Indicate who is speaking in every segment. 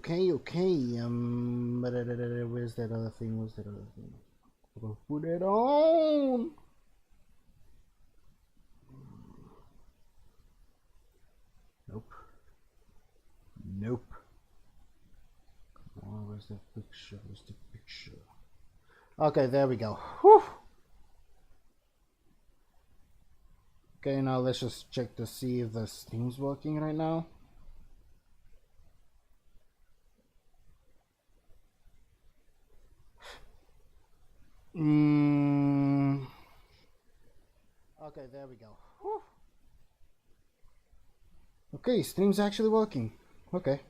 Speaker 1: okay. Where's that other thing? Put it on. Nope. Nope. Oh, where's the picture? Okay, there we go. Whew. Okay, now let's just check to see if the stream's working right now. Okay, there we go. Whew. Okay, stream's actually working. Okay.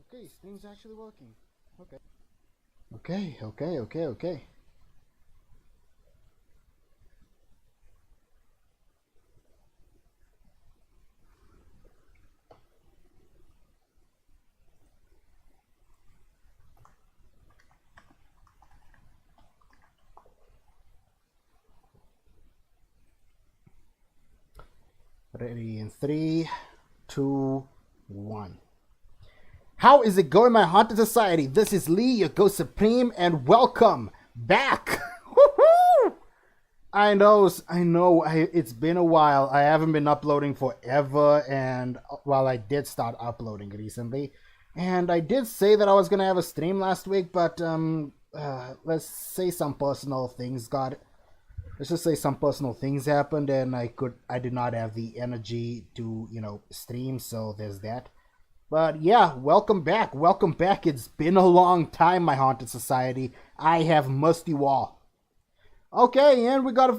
Speaker 1: Okay, stream's actually working. Okay. Okay. Ready in 3, 2, 1. How is it going, my haunted society? This is Lee, your Ghost Supreme, and welcome back. Woohoo! I know. It's been a while. I haven't been uploading forever, and well, I did start uploading recently, and I did say that I was gonna have a stream last week, but let's say some personal things got. Let's just say some personal things happened, and I did not have the energy to stream. So there's that. But yeah, welcome back. It's been a long time, my haunted society. I have missed you all. Okay, and we got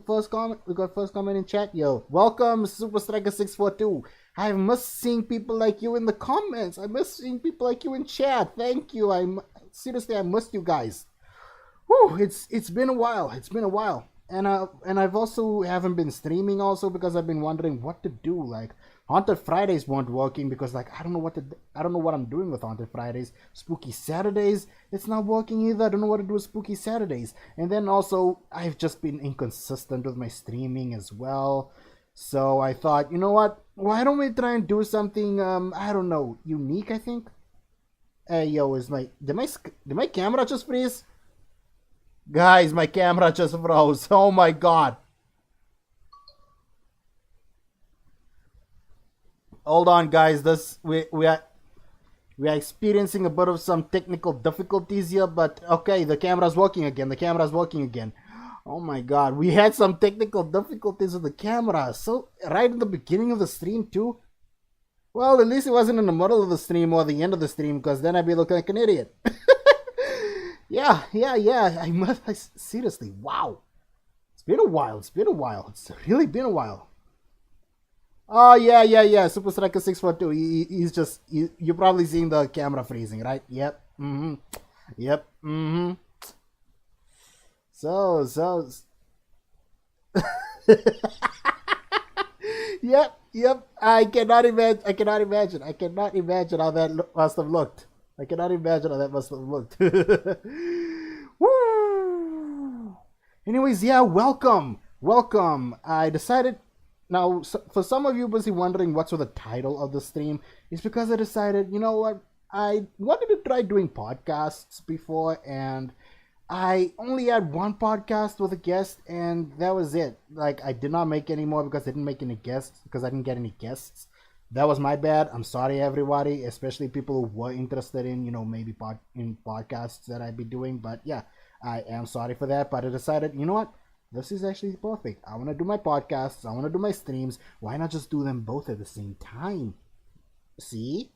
Speaker 1: first comment. We got first comment in chat. Yo, welcome Super Striker 642. I miss seeing people like you in the comments. I miss seeing people like you in chat. Thank you. Seriously, I missed you guys. Whew, it's been a while. And I've also haven't been streaming also because I've been wondering what to do. Like Haunted Fridays weren't working because I don't know what I'm doing with Haunted Fridays. Spooky Saturdays, it's not working either. I don't know what to do with Spooky Saturdays. And then also I've just been inconsistent with my streaming as well. So I thought, you know what? Why don't we try and do something I don't know, unique, I think? Hey yo, did my camera just freeze? Guys, my camera just froze. Oh my god. Hold on, guys. We are experiencing a bit of some technical difficulties here, but okay, the camera's working again. Oh my god, we had some technical difficulties with the camera. So right at the beginning of the stream too. Well, at least it wasn't in the middle of the stream or the end of the stream, because then I'd be looking like an idiot. Yeah. Seriously, wow. It's been a while. It's really been a while. Oh, yeah. Super Striker 642. He's just... You're probably seeing the camera freezing, right? Yep. Yep. So... Yep. I cannot imagine how that must have looked. Woo! Anyways, yeah, welcome. I decided now, for some of you busy wondering what's with the title of the stream, it's because I decided, you know what, I wanted to try doing podcasts before, and I only had one podcast with a guest, and that was it. Like, I did not make any more because I didn't get any guests. That was my bad. I'm sorry, everybody, especially people who were interested in, maybe in podcasts that I'd be doing. But yeah, I am sorry for that. But I decided, you know what? This is actually perfect. I want to do my podcasts. I want to do my streams. Why not just do them both at the same time? See?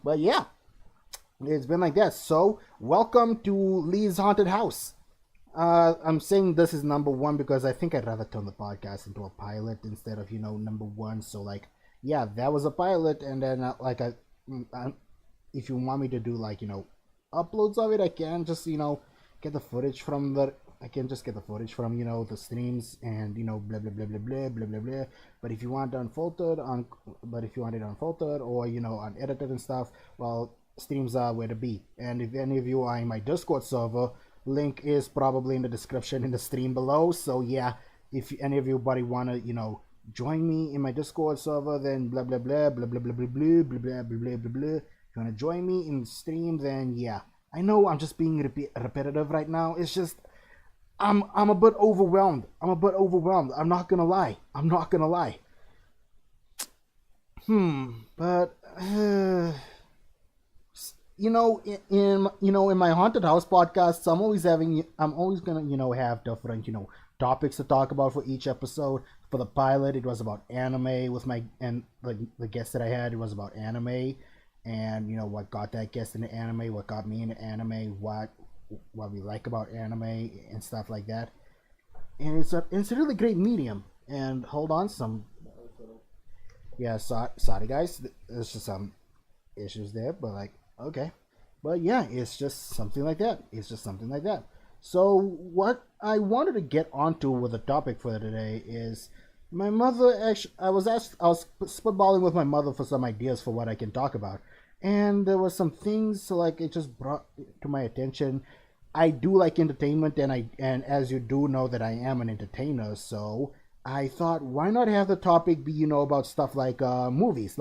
Speaker 1: But yeah, it's been like that. So, welcome to Lee's Haunted House. I'm saying this is number one because I think I'd rather turn the podcast into a pilot instead of, number one. So, like, yeah, that was a pilot. And then, if you want me to do, like, uploads of it, I can just, get the footage from I can just get the footage from the streams and blah blah blah blah blah blah blah blah. But if you want it unfiltered or unedited and stuff, well, streams are where to be. And if any of you are in my Discord server, link is probably in the description in the stream below. So yeah, if any of you buddy wanna join me in my Discord server, then blah blah blah blah blah blah blah blah blah blah blah blah blah. If you wanna join me in the stream, then yeah. I know I'm just being repetitive right now. It's just I'm a bit overwhelmed. I'm not gonna lie. But in my haunted house podcasts, I'm always gonna have different topics to talk about for each episode. For the pilot, it was about anime with the guest that I had. It was about anime, and what got that guest into anime, what got me into anime, what we like about anime and stuff like that. And it's a really great medium. And hold on, sorry guys, there's just some issues there, but like, okay. But yeah, it's just something like that. So what I wanted to get onto with the topic for today is my mother. Actually, I was spitballing with my mother for some ideas for what I can talk about, and there were some things, so like, it just brought to my attention. I do like entertainment, and as you do know that I am an entertainer, so I thought, why not have the topic be about stuff like movies.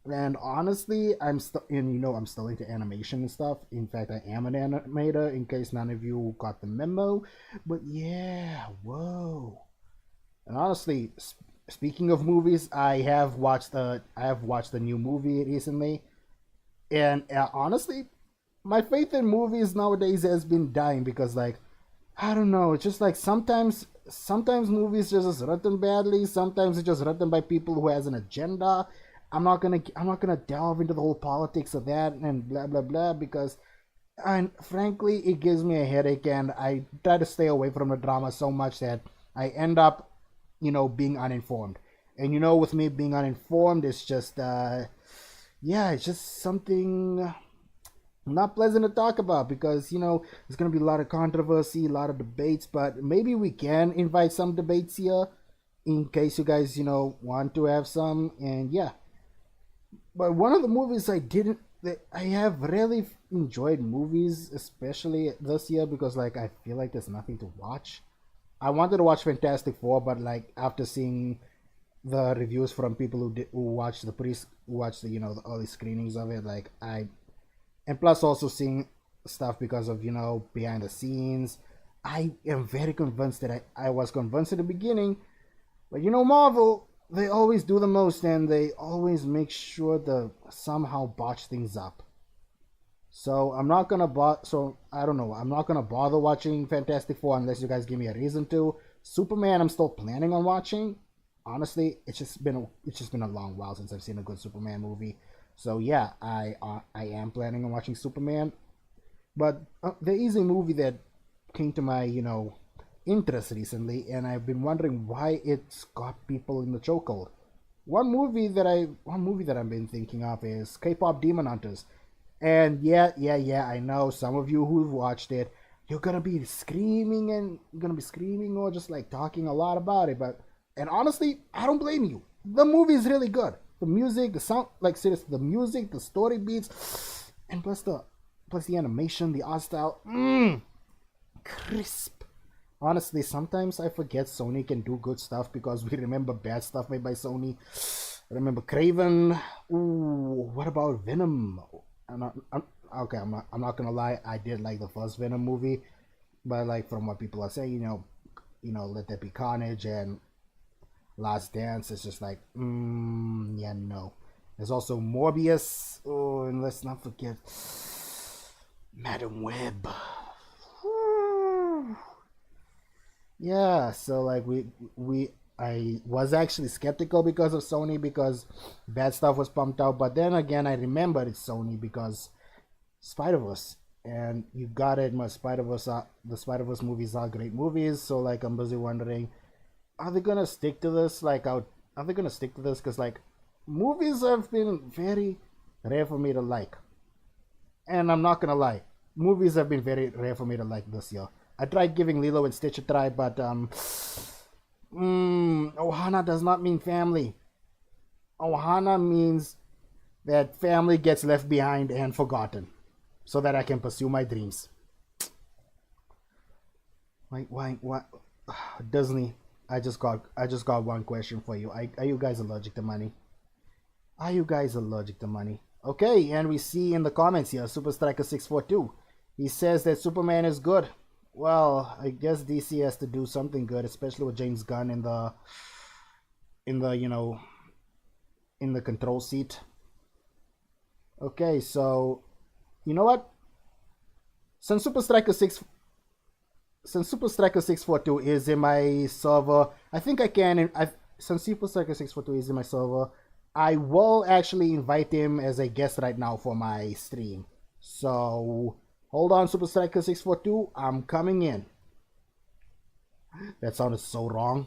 Speaker 1: And honestly, I'm still into animation and stuff. In fact, I am an animator, in case none of you got the memo. But yeah, whoa. And honestly, speaking of movies, I have watched the new movie recently, and honestly, my faith in movies nowadays has been dying because, like, I don't know, it's just like sometimes movies just written badly. Sometimes it's just written by people who has an agenda. I'm not gonna delve into the whole politics of that and blah blah blah, because, and frankly, it gives me a headache, and I try to stay away from the drama so much that I end up being uninformed. And with me being uninformed, it's just it's just something not pleasant to talk about, because there's gonna be a lot of controversy, a lot of debates. But maybe we can invite some debates here in case you guys want to have some. And yeah, but one of the movies I have really enjoyed movies, especially this year, because like I feel like there's nothing to watch. I wanted to watch Fantastic Four, but like after seeing the reviews from people who watched the early screenings of it, like and plus also seeing stuff because of behind the scenes, I am very convinced that I was convinced at the beginning, but Marvel, they always do the most, and they always make sure to somehow botch things up. So I'm not gonna I don't know. I'm not gonna bother watching Fantastic Four unless you guys give me a reason to. Superman, I'm still planning on watching. Honestly, it's just been a long while since I've seen a good Superman movie. So yeah, I am planning on watching Superman. But there is a movie that came to my interest recently, and I've been wondering why it's got people in the chokehold. One movie that I've been thinking of is K-pop Demon Hunters. And yeah, I know some of you who've watched it, you're gonna be screaming or just like talking a lot about it. And honestly, I don't blame you. The movie is really good. The music, the sound, like seriously, the music, the story beats, and plus the animation, the art style, crisp. Honestly, sometimes I forget Sony can do good stuff because we remember bad stuff made by Sony. I remember Craven. Ooh, what about Venom? I'm not gonna lie. I did like the first Venom movie, but like from what people are saying, Let There Be Carnage and Last Dance, it's just like, no. There's also Morbius. Oh, and let's not forget Madam Web. Yeah, so like I was actually skeptical because of Sony, because bad stuff was pumped out, but then again I remembered it's Sony because Spider-Verse, and you gotta admit the Spider-Verse movies are great movies. So like I'm busy wondering, are they gonna stick to this? Because like movies have been very rare for me to like, and I'm not gonna lie, movies have been very rare for me to like this year. I tried giving Lilo and Stitch a try, but Ohana does not mean family. Ohana means that family gets left behind and forgotten, so that I can pursue my dreams. Why, what? Disney, I just got one question for you. Are you guys allergic to money? Are you guys allergic to money? Okay, and we see in the comments here, Super Striker 642. He says that Superman is good. Well, I guess DC has to do something good, especially with James Gunn in the in the control seat. Okay, so you know what? Since Super Striker 6 since Super Striker 642 is in my server, I think I can. Since Super Striker 642 is in my server, I will actually invite him as a guest right now for my stream. So hold on, Super Striker 642. I'm coming in. That sounded so wrong.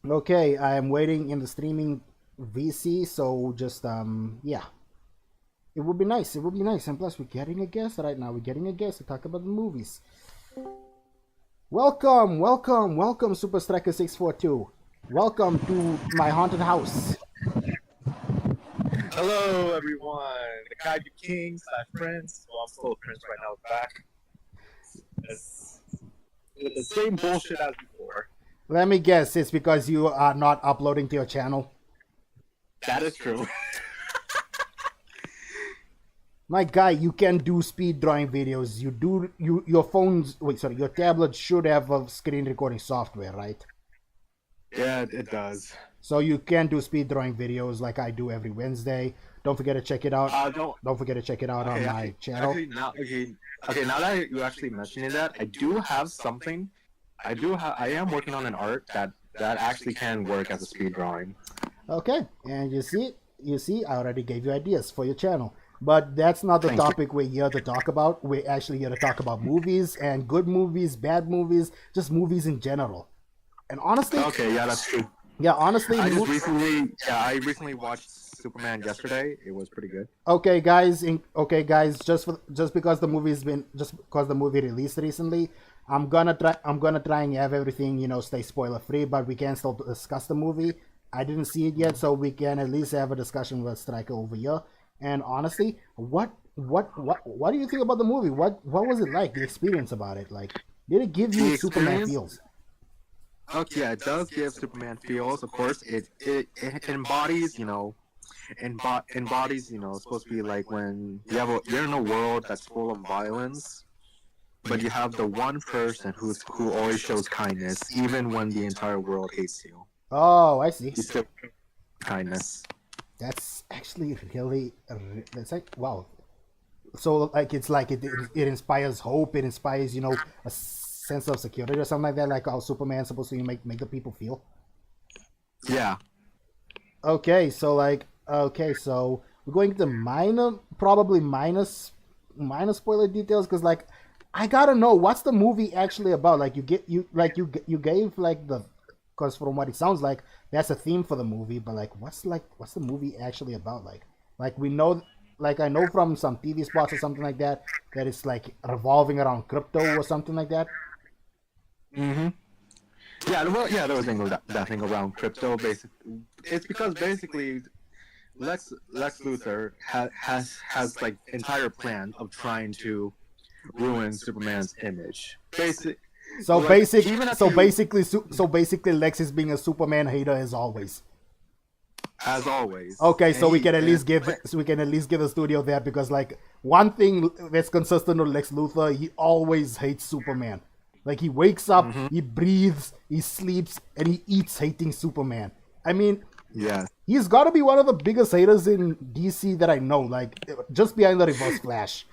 Speaker 1: Okay, I am waiting in the streaming VC, so just yeah. It would be nice. It would be nice. And plus we're getting a guest right now. We're getting a guest to talk about the movies. Welcome, welcome, welcome, Super Striker 642. Welcome to my haunted house.
Speaker 2: Hello, everyone. The Kaiju Kings, my friends. Well, I'm still a prince right now, back. It's the same bullshit as before.
Speaker 1: Let me guess, it's because you are not uploading to your channel.
Speaker 2: That is true.
Speaker 1: My guy, you can do speed drawing videos. Your phones, your tablet should have a screen recording software, right?
Speaker 2: Yeah, it does.
Speaker 1: So you can do speed drawing videos like I do every Wednesday. Don't forget to check it out. Don't forget to check it out on my channel.
Speaker 2: Now that you actually mentioning that, I do have something. I am working on an art that actually can work as a speed drawing.
Speaker 1: Okay, and you see, I already gave you ideas for your channel. But that's not the topic we're here to talk about. We're actually here to talk about movies and good movies, bad movies, just movies in general. And honestly,
Speaker 2: okay, yeah, that's true.
Speaker 1: Yeah, honestly,
Speaker 2: I recently watched Superman yesterday. It was pretty good.
Speaker 1: Okay, guys. Just because the movie released recently, I'm gonna try and have everything stay spoiler free. But we can still discuss the movie. I didn't see it yet, so we can at least have a discussion with Striker over here. And honestly, what do you think about the movie? What was it like? The experience about it? Like, did it give you Superman feels?
Speaker 2: Okay, yeah, it does give Superman feels. Of course, it embodies, embodies, supposed to be like when you're in a world that's full of violence, but you have the one person who always shows kindness, even when the entire world hates you.
Speaker 1: Oh, I see.
Speaker 2: He's still kindness.
Speaker 1: That's actually really. That's like wow. So like it inspires hope. It inspires a sense of security or something like that. Like how Superman's supposed to make the people feel.
Speaker 2: Yeah.
Speaker 1: Okay, so we're going to probably minus spoiler details because like I gotta know what's the movie actually about. Like you gave like the. Because from what it sounds like, that's a theme for the movie. But what's the movie actually about? Like we know, like I know from some TV spots or something like that it's like revolving around crypto or something like that.
Speaker 2: Mm-hmm. Yeah, well, yeah, there was that thing around crypto. Basically, it's because basically Lex Luthor has like entire plan of trying to ruin Superman's image.
Speaker 1: So basically, Lex is being a Superman hater as always.
Speaker 2: As always.
Speaker 1: Okay, so we can at least give the studio that because like one thing that's consistent with Lex Luthor, he always hates Superman. Like he wakes up, he breathes, he sleeps, and he eats hating Superman. I mean,
Speaker 2: yeah,
Speaker 1: he's got to be one of the biggest haters in DC that I know. Like just behind the Reverse Flash.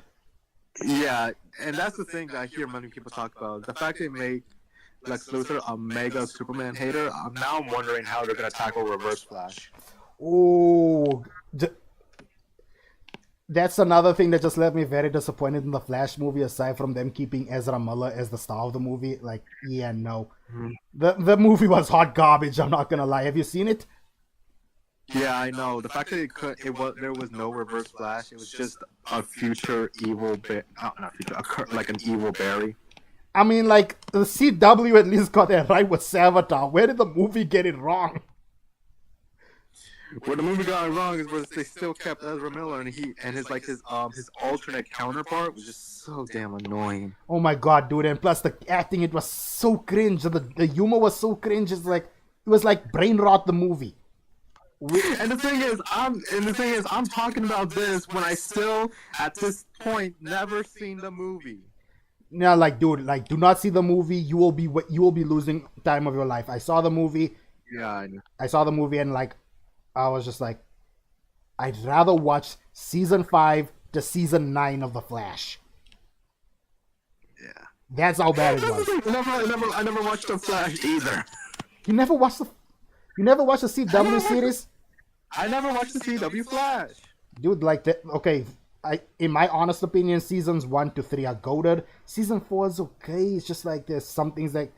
Speaker 2: Yeah, and that's the thing that I hear many people talk about. The fact they make Lex Luthor a mega Superman hater, I'm wondering how they're going to tackle Reverse Flash.
Speaker 1: Oh, That's another thing that just left me very disappointed in the Flash movie. Aside from them keeping Ezra Miller as the star of the movie, like, yeah, no,
Speaker 2: Mhm.
Speaker 1: the movie was hot garbage. I'm not gonna lie. Have you seen it?
Speaker 2: Yeah, I know. The fact that there was no Reverse Flash. It was just a future evil, not future, like an evil Barry.
Speaker 1: I mean, like the CW at least got that right with Savitar. Where did the movie get it wrong?
Speaker 2: Where the movie got it wrong is where they still kept Ezra Miller, and his alternate counterpart was just so damn annoying.
Speaker 1: Oh my god, dude! And plus the acting, it was so cringe. The humor was so cringe. It was like brain rot. The movie.
Speaker 2: And the thing is, I'm talking about this when I still, at this point, never seen the movie.
Speaker 1: Yeah, like, dude, like, do not see the movie. You will be losing time of your life. I saw the movie.
Speaker 2: Yeah, I know.
Speaker 1: I saw the movie, and like, I was just like, I'd rather watch season 5 to season 9 of The Flash.
Speaker 2: Yeah.
Speaker 1: That's how bad it was.
Speaker 2: I never watched The Flash either.
Speaker 1: You never watched the CW series?
Speaker 2: I never watched the CW Flash.
Speaker 1: Dude, like, okay, in my honest opinion, seasons 1 to 3 are goated. Season 4 is okay. It's just like there's some things that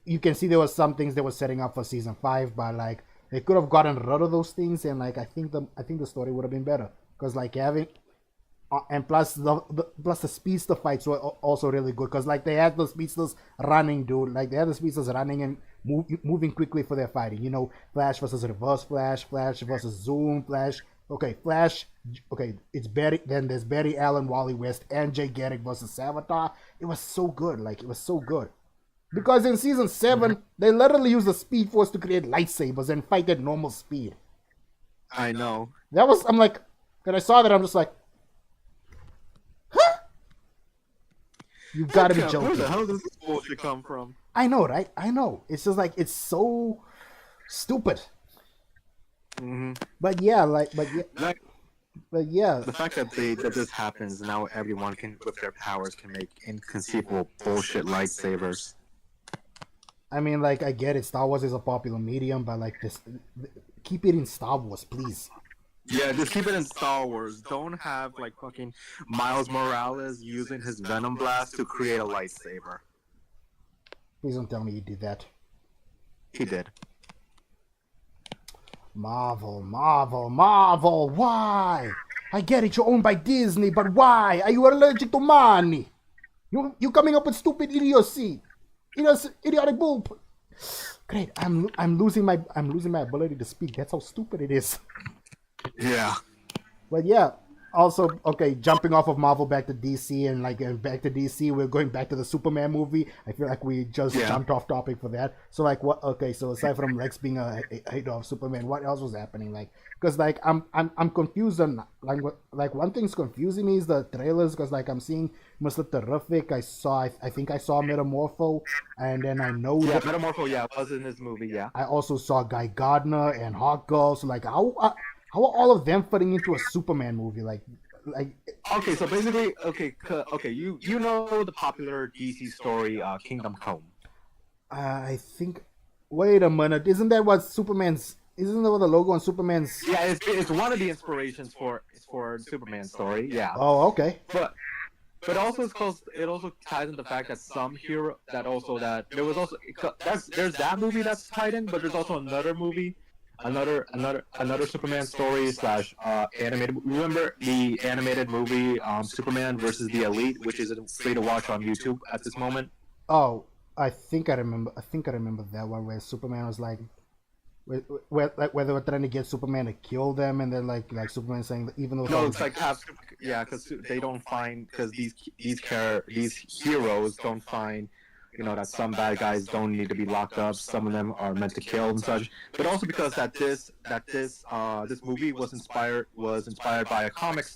Speaker 1: you can see there was some things they were setting up for season 5, but like they could have gotten rid of those things, and like I think the story would have been better because like having and plus the speedster fights were also really good because like they had the speedsters running, dude. Like they had the speedsters running and moving quickly for their fighting. You know, Flash versus Reverse Flash, Flash versus Zoom, Flash. Okay, Flash. Okay, it's Barry. Then there's Barry Allen, Wally West, and Jay Garrick versus Savitar. It was so good. Like it was so good. Because in season 7, they literally use the Speed Force to create lightsabers and fight at normal speed.
Speaker 2: I know.
Speaker 1: I'm like, when I saw that, I'm just like, huh? You gotta be joking.
Speaker 2: Where the hell does this bullshit come from?
Speaker 1: I know, right? I know. It's just like, it's so stupid.
Speaker 2: Mm-hmm.
Speaker 1: But yeah,
Speaker 2: The fact that this happens now, everyone can with their powers can make inconceivable bullshit lightsabers.
Speaker 1: I mean, like, I get it. Star Wars is a popular medium, but like this, keep it in Star Wars, please.
Speaker 2: Yeah, just keep it in Star Wars. Don't have like fucking Miles Morales using his Venom Blast to create a lightsaber.
Speaker 1: Please don't tell me you did that.
Speaker 2: He did.
Speaker 1: Marvel, why? I get it, you're owned by Disney, but why? Are you allergic to money? You coming up with stupid idiocy. Idiotic bull. Great, I'm losing my ability to speak. That's how stupid it is.
Speaker 2: Yeah.
Speaker 1: But yeah, also, okay, jumping off of Marvel back to DC and like back to DC, we're going back to the Superman movie. I feel like we just jumped off topic for that. So like, what? Okay, so aside from Lex being a hater of Superman, what else was happening? Like, because like I'm confused on like one thing's confusing me is the trailers because like I'm seeing Mr. Terrific. I think I saw Metamorpho, and then I know
Speaker 2: Metamorpho was in this movie. Yeah.
Speaker 1: I also saw Guy Gardner and Hawkgirl. So like how are all of them fitting into a Superman movie? Like,
Speaker 2: okay, so basically, okay, you know the popular DC story, Kingdom Come.
Speaker 1: I think. Wait a minute, isn't that what Superman's? Isn't that what the logo on Superman's?
Speaker 2: Yeah, it's one of the inspirations for Superman's story. Yeah.
Speaker 1: Oh, okay.
Speaker 2: But also it also ties in the fact that some hero that there's that movie that's tied in, but there's also another movie. Another Superman story / animated. Remember the animated movie Superman versus the Elite, which is free to watch on YouTube at this moment.
Speaker 1: Oh, I think I remember that one where Superman was like, where they were trying to get Superman to kill them, and then like Superman saying that even though
Speaker 2: it's like because they don't find because these heroes don't find. That some bad guys don't need to be locked up. Some of them are meant to kill and such. But also because this movie was inspired by a comic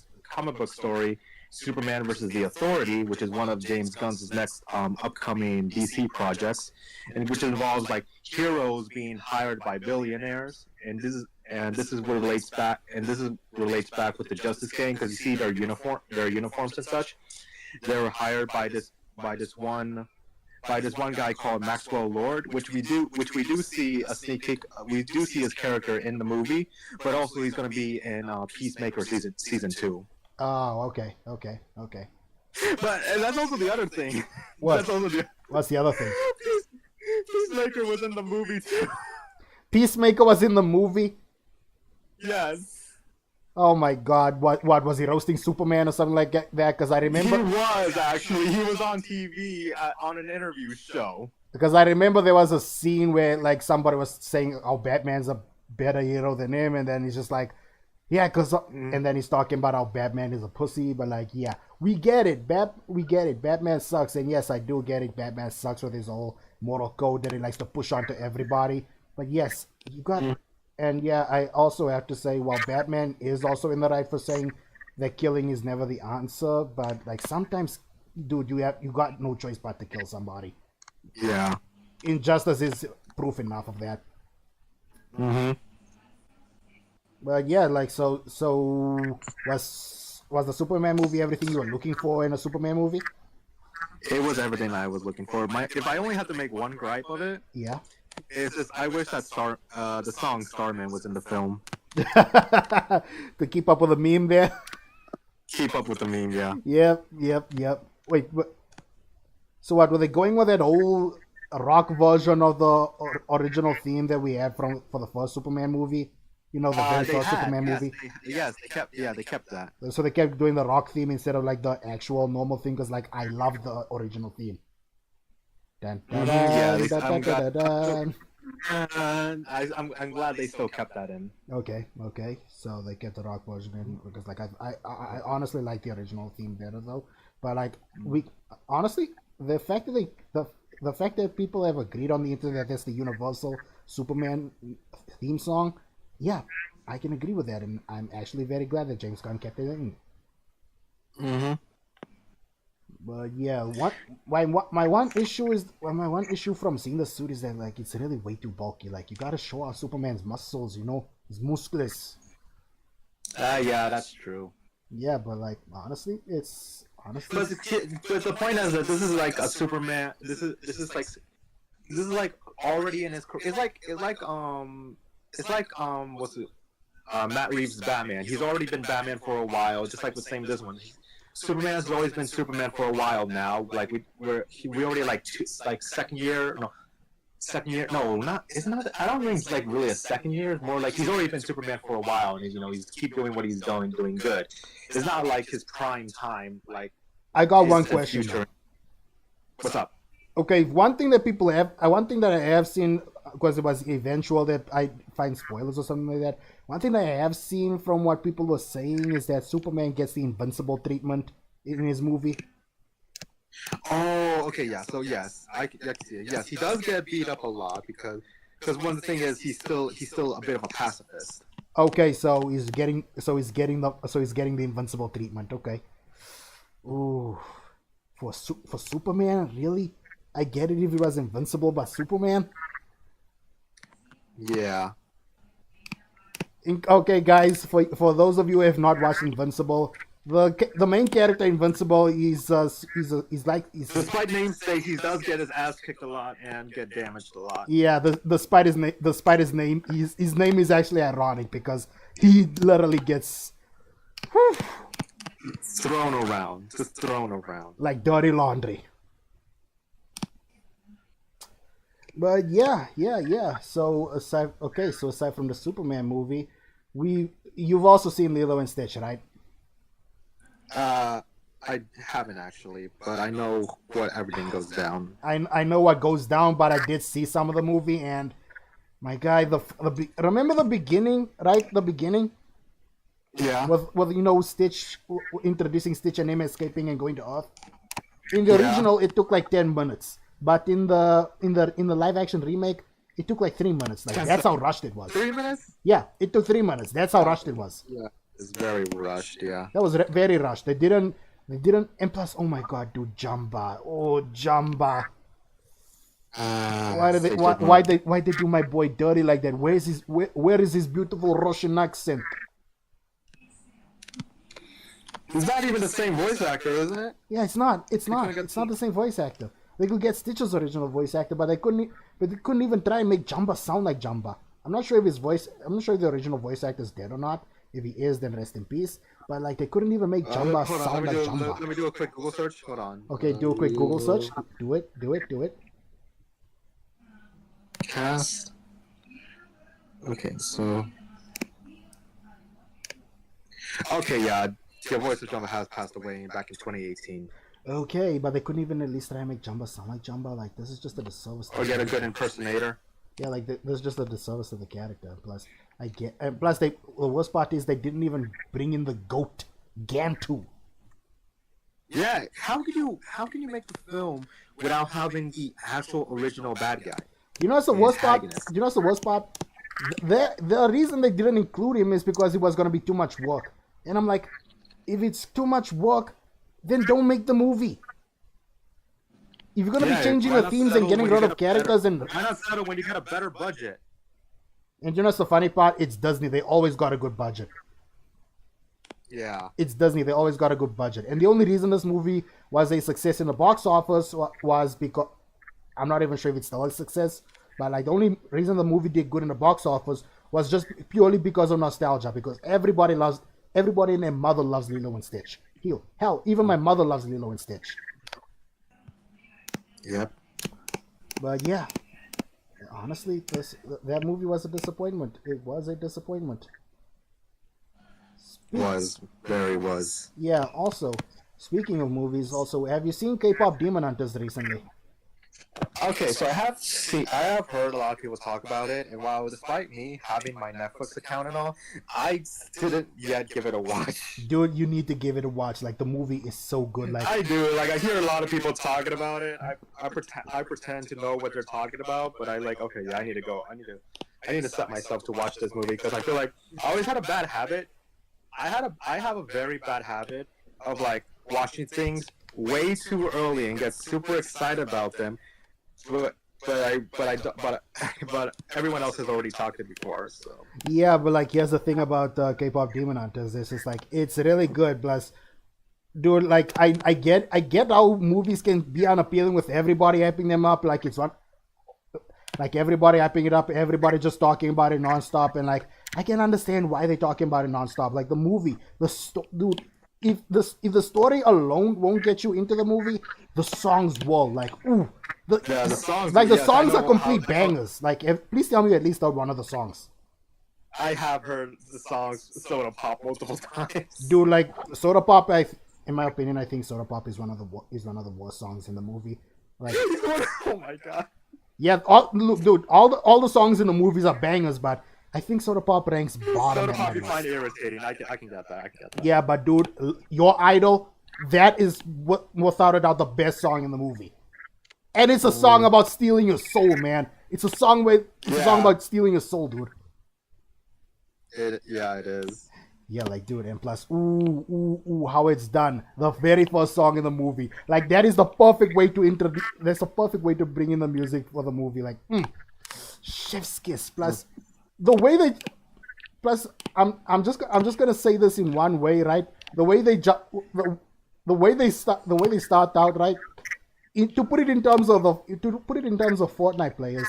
Speaker 2: book story, Superman versus the Authority, which is one of James Gunn's next upcoming DC projects, and which involves like heroes being hired by billionaires. And this is what relates back with the Justice Gang because you see their uniforms and such. They were hired by this one guy called Maxwell Lord, which we do see a sneak peek. We do see his character in the movie, but also he's going to be in Peacemaker season 2.
Speaker 1: Oh, okay, okay, okay.
Speaker 2: But and that's also the other thing.
Speaker 1: What?
Speaker 2: That's also the
Speaker 1: What's the other thing?
Speaker 2: Peacemaker was in the movie too.
Speaker 1: Peacemaker was in the movie.
Speaker 2: Yes.
Speaker 1: Oh my God! What was he roasting Superman or something like that? Because I
Speaker 2: He
Speaker 1: remember.
Speaker 2: was actually. He was on TV on an interview show.
Speaker 1: Because I remember there was a scene where like somebody was saying, "Oh, Batman's a better hero than him," and then he's just like, "Yeah," and then he's talking about how Batman is a pussy. But like, yeah, we get it. We get it. Batman sucks, and yes, I do get it. Batman sucks with his whole moral code that he likes to push onto everybody. But yes, you got. And yeah, I also have to say, while Batman is also in the right for saying that killing is never the answer, but like sometimes, dude, you got no choice but to kill somebody.
Speaker 2: Yeah.
Speaker 1: Injustice is proof enough of that.
Speaker 2: Mm-hmm.
Speaker 1: But yeah, like so was the Superman movie everything you were looking for in a Superman movie?
Speaker 2: It was everything I was looking for. If I only had to make one gripe of it,
Speaker 1: Yeah.
Speaker 2: it's just I wish that the song Starman was in the film.
Speaker 1: To keep up with the meme there.
Speaker 2: Keep up with the meme, yeah.
Speaker 1: Yep. Wait, so what were they going with that old rock version of the original theme that we had for the first Superman movie? You know, the very first Superman movie.
Speaker 2: They kept that.
Speaker 1: So they kept doing the rock theme instead of like the actual normal theme because like I love the original theme. Dun, dun,
Speaker 2: Yeah,
Speaker 1: dun, dun, dun.
Speaker 2: I'm glad they still kept that in.
Speaker 1: Okay. So they kept the rock version in because like I honestly like the original theme better though. But like we honestly the fact that the fact that people have agreed on the internet that's the universal Superman theme song, yeah, I can agree with that, and I'm actually very glad that James Gunn kept it in.
Speaker 2: Mm-hmm.
Speaker 1: But yeah, my one issue from seeing the suit is that like it's really way too bulky. Like you gotta show off Superman's muscles, you know, he's musculous.
Speaker 2: Yeah, that's true.
Speaker 1: Yeah, but like honestly.
Speaker 2: But the point is that this is like a Superman. This is like already in his. It's like what's it? Matt Reeves' Batman. He's already been Batman for a while, just like the same this one. Superman has always been Superman for a while now. Like we already like second year. No, not it's not. I don't think it's like really a second year. It's more like he's already been Superman for a while, and he's keep doing what he's doing good. It's not like his prime time. Like
Speaker 1: I got one question.
Speaker 2: What's up?
Speaker 1: Okay, one thing that I have seen because it was eventual that I find spoilers or something like that. One thing that I have seen from what people were saying is that Superman gets the invincible treatment in his movie.
Speaker 2: Oh, okay, yeah. So yes, I can see it. Yes, he does get beat up a lot because one thing is he's still a bit of a pacifist.
Speaker 1: Okay, so he's getting the invincible treatment. Okay. Ooh, for Superman, really? I get it if he was invincible, but Superman.
Speaker 2: Yeah.
Speaker 1: Okay, guys, for those of you who have not watched Invincible, the main character Invincible is
Speaker 2: despite namesake, he does get his ass kicked a lot and get damaged a lot.
Speaker 1: Yeah, despite his name, his name is actually ironic because he literally gets
Speaker 2: thrown around
Speaker 1: like dirty laundry. But yeah. So aside from the Superman movie, you've also seen Lilo and Stitch, right?
Speaker 2: I haven't actually, but I know what everything goes down.
Speaker 1: I know what goes down, but I did see some of the movie, and my guy, remember the beginning, right? The beginning.
Speaker 2: Yeah.
Speaker 1: With Stitch introducing Stitch and him escaping and going to Earth. In the original, it took like 10 minutes. But in the live action remake, it took like 3 minutes. Like that's how rushed it was.
Speaker 2: 3 minutes?
Speaker 1: Yeah, it took 3 minutes. That's how rushed it was.
Speaker 2: Yeah, it's very rushed. Yeah.
Speaker 1: That was very rushed. They didn't. And plus, oh my god, dude, Jumba. Oh, Jumba. Why they do my boy dirty like that? Where is his beautiful Russian accent?
Speaker 2: It's not even the same voice actor, isn't it?
Speaker 1: Yeah, it's not. It's not the same voice actor. They could get Stitch's original voice actor, but they couldn't even try and make Jumba sound like Jumba. I'm not sure if the original voice actor is dead or not. If he is, then rest in peace. but like they couldn't even make Jumba
Speaker 2: Hold on,
Speaker 1: sound like
Speaker 2: let
Speaker 1: Jumba.
Speaker 2: me do a quick Google search. Hold on.
Speaker 1: Okay, do a quick Google search. Do it.
Speaker 2: Cast. Okay, so. Okay, yeah, the voice of Jumba has passed away back in 2018.
Speaker 1: Okay, but they couldn't even at least try to make Jumba sound like Jumba. Like this is just a disservice.
Speaker 2: Or get a good impersonator.
Speaker 1: Yeah, like this is just a disservice to the character. Plus, and plus the worst part is they didn't even bring in the goat Gantu.
Speaker 2: Yeah, how can you make the film without having the actual original bad guy?
Speaker 1: You know what's the worst part?
Speaker 2: Antagonist.
Speaker 1: You know what's the worst part? The reason they didn't include him is because it was gonna be too much work. And I'm like, if it's too much work, then don't make the movie. If you're gonna be changing the themes and getting rid of characters and
Speaker 2: why not settle when you got a better budget?
Speaker 1: And you know what's the funny part? It's Disney. They always got a good budget.
Speaker 2: Yeah.
Speaker 1: It's Disney. They always got a good budget. And the only reason this movie was a success in the box office was because I'm not even sure if it's still a success, but like the only reason the movie did good in the box office was just purely because of nostalgia. Because everybody and their mother loves Lilo and Stitch. Hell, even my mother loves Lilo and Stitch.
Speaker 2: Yep.
Speaker 1: But yeah, honestly, that movie was a disappointment. It was a disappointment.
Speaker 2: Was.
Speaker 1: Yeah, also, speaking of movies, have you seen K-pop Demon Hunters recently?
Speaker 2: Okay, so I have heard a lot of people talk about it, and while despite me having my Netflix account and all, I didn't yet give it a watch.
Speaker 1: Dude, you need to give it a watch. Like the movie is so good. Like
Speaker 2: I do. Like I hear a lot of people talking about it. I pretend to know what they're talking about, but I need to go. I need to set myself to watch this movie because I feel like I always had a bad habit. I have a very bad habit of like watching things way too early and get super excited about them. But everyone else has already talked it before, so.
Speaker 1: Yeah, but like here's the thing about K-pop Demon Hunters. It's just like it's really good. Plus, dude, like I get how movies can be unappealing with everybody hyping them up. Like it's not like everybody hyping it up, everybody just talking about it nonstop, and like I can understand why they're talking about it nonstop. Like the movie, dude. If the story alone won't get you into the movie, the songs will. Like, ooh, the songs. Like the songs are complete bangers. Like, please tell me at least one of the songs.
Speaker 2: I have heard the songs Soda Pop multiple times.
Speaker 1: Dude, like Soda Pop, in my opinion, I think Soda Pop is one of the worst songs in the movie. Like,
Speaker 2: oh my god.
Speaker 1: Yeah, all the songs in the movies are bangers, but I think Soda Pop ranks bottom.
Speaker 2: Soda Pop you find irritating. I can get that.
Speaker 1: Yeah, but dude, Your Idol, that is without a doubt the best song in the movie. And it's a song about stealing your soul, man. It's a song about stealing your soul, dude.
Speaker 2: It is.
Speaker 1: Yeah, like, dude, and plus, how it's done. The very first song in the movie. Like, that is the perfect way to introduce. That's the perfect way to bring in the music for the movie. Like, chef's kiss. Plus, the way they, plus, I'm just gonna say this in one way, right? The way they start out, right? To put it in terms of Fortnite players,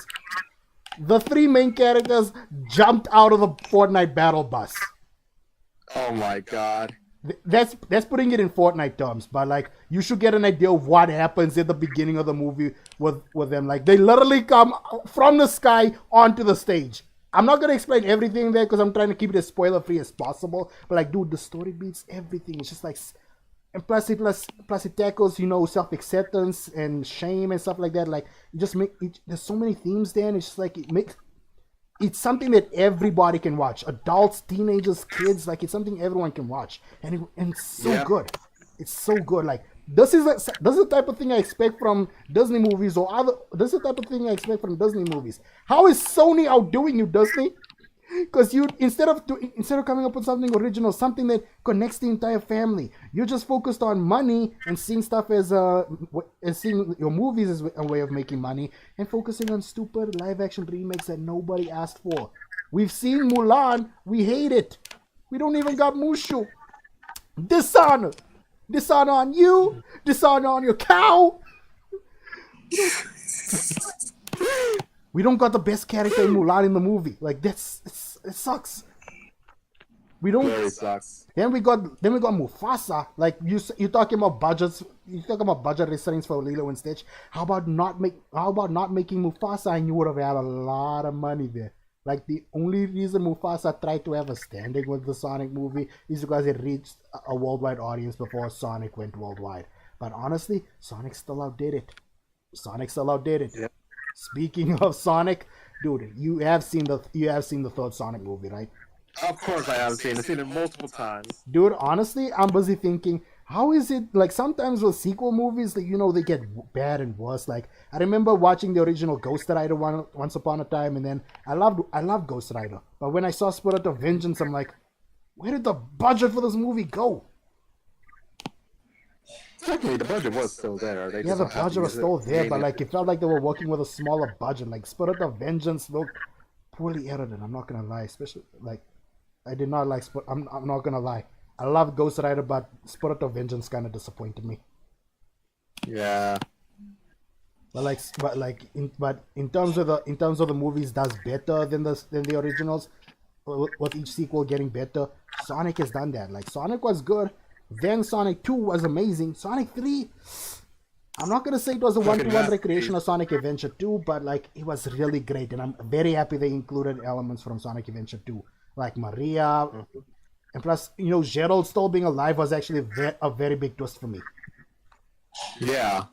Speaker 1: the three main characters jumped out of the Fortnite battle bus.
Speaker 2: Oh my god.
Speaker 1: That's putting it in Fortnite terms, but like you should get an idea of what happens at the beginning of the movie with them. Like they literally come from the sky onto the stage. I'm not gonna explain everything there because I'm trying to keep it as spoiler free as possible. But like, dude, the story beats everything. It's just like, and plus it tackles, self acceptance and shame and stuff like that. Like you just there's so many themes there, and it's just like it's something that everybody can watch. Adults, teenagers, kids, like it's something everyone can watch, and it's so good. It's so good. Like this is the type of thing I expect from Disney movies this is the type of thing I expect from Disney movies. How is Sony outdoing you, Disney? Because you instead of coming up with something original, something that connects the entire family, you're just focused on money and seeing stuff as seeing your movies as a way of making money and focusing on stupid live action remakes that nobody asked for. We've seen Mulan, we hate it. We don't even got Mushu. Dishonor on you, dishonor on your cow. We don't got the best character in Mulan in the movie. Like it sucks. We don't.
Speaker 2: Very sucks.
Speaker 1: Then we got Mufasa. Like you talking about budgets. You talking about budget restraints for Lilo and Stitch. How about not making Mufasa, and you would have had a lot of money there. Like the only reason Mufasa tried to have a standing with the Sonic movie is because it reached a worldwide audience before Sonic went worldwide. But honestly, Sonic still outdid it.
Speaker 2: Yep.
Speaker 1: Speaking of Sonic, dude, you have seen the third Sonic movie, right?
Speaker 2: Of course I have seen it. I've seen it multiple times.
Speaker 1: Dude, honestly, I'm busy thinking, how is it like sometimes with sequel movies that they get bad and worse. Like I remember watching the original Ghost Rider once upon a time, and then I loved Ghost Rider. But when I saw Spirit of Vengeance, I'm like, where did the budget for this movie go?
Speaker 2: Technically, the budget was still there. They
Speaker 1: Yeah,
Speaker 2: just
Speaker 1: the
Speaker 2: don't have to
Speaker 1: budget was
Speaker 2: use
Speaker 1: still
Speaker 2: it.
Speaker 1: there, but like it felt like they were working with a smaller budget. Like Spirit of Vengeance looked poorly edited. I'm not gonna lie, especially like I did not like. I'm not gonna lie. I love Ghost Rider, but Spirit of Vengeance kind of disappointed me.
Speaker 2: Yeah.
Speaker 1: But in terms of the movies, does better than the originals. With each sequel getting better, Sonic has done that. Like Sonic was good, then Sonic 2 was amazing. Sonic 3, I'm not gonna say it was a one-to-one recreation of Sonic Adventure 2, but like it was really great, and I'm very happy they included elements from Sonic Adventure 2, like Maria, and plus Gerald still being alive was actually a very big twist for me.
Speaker 2: Yeah.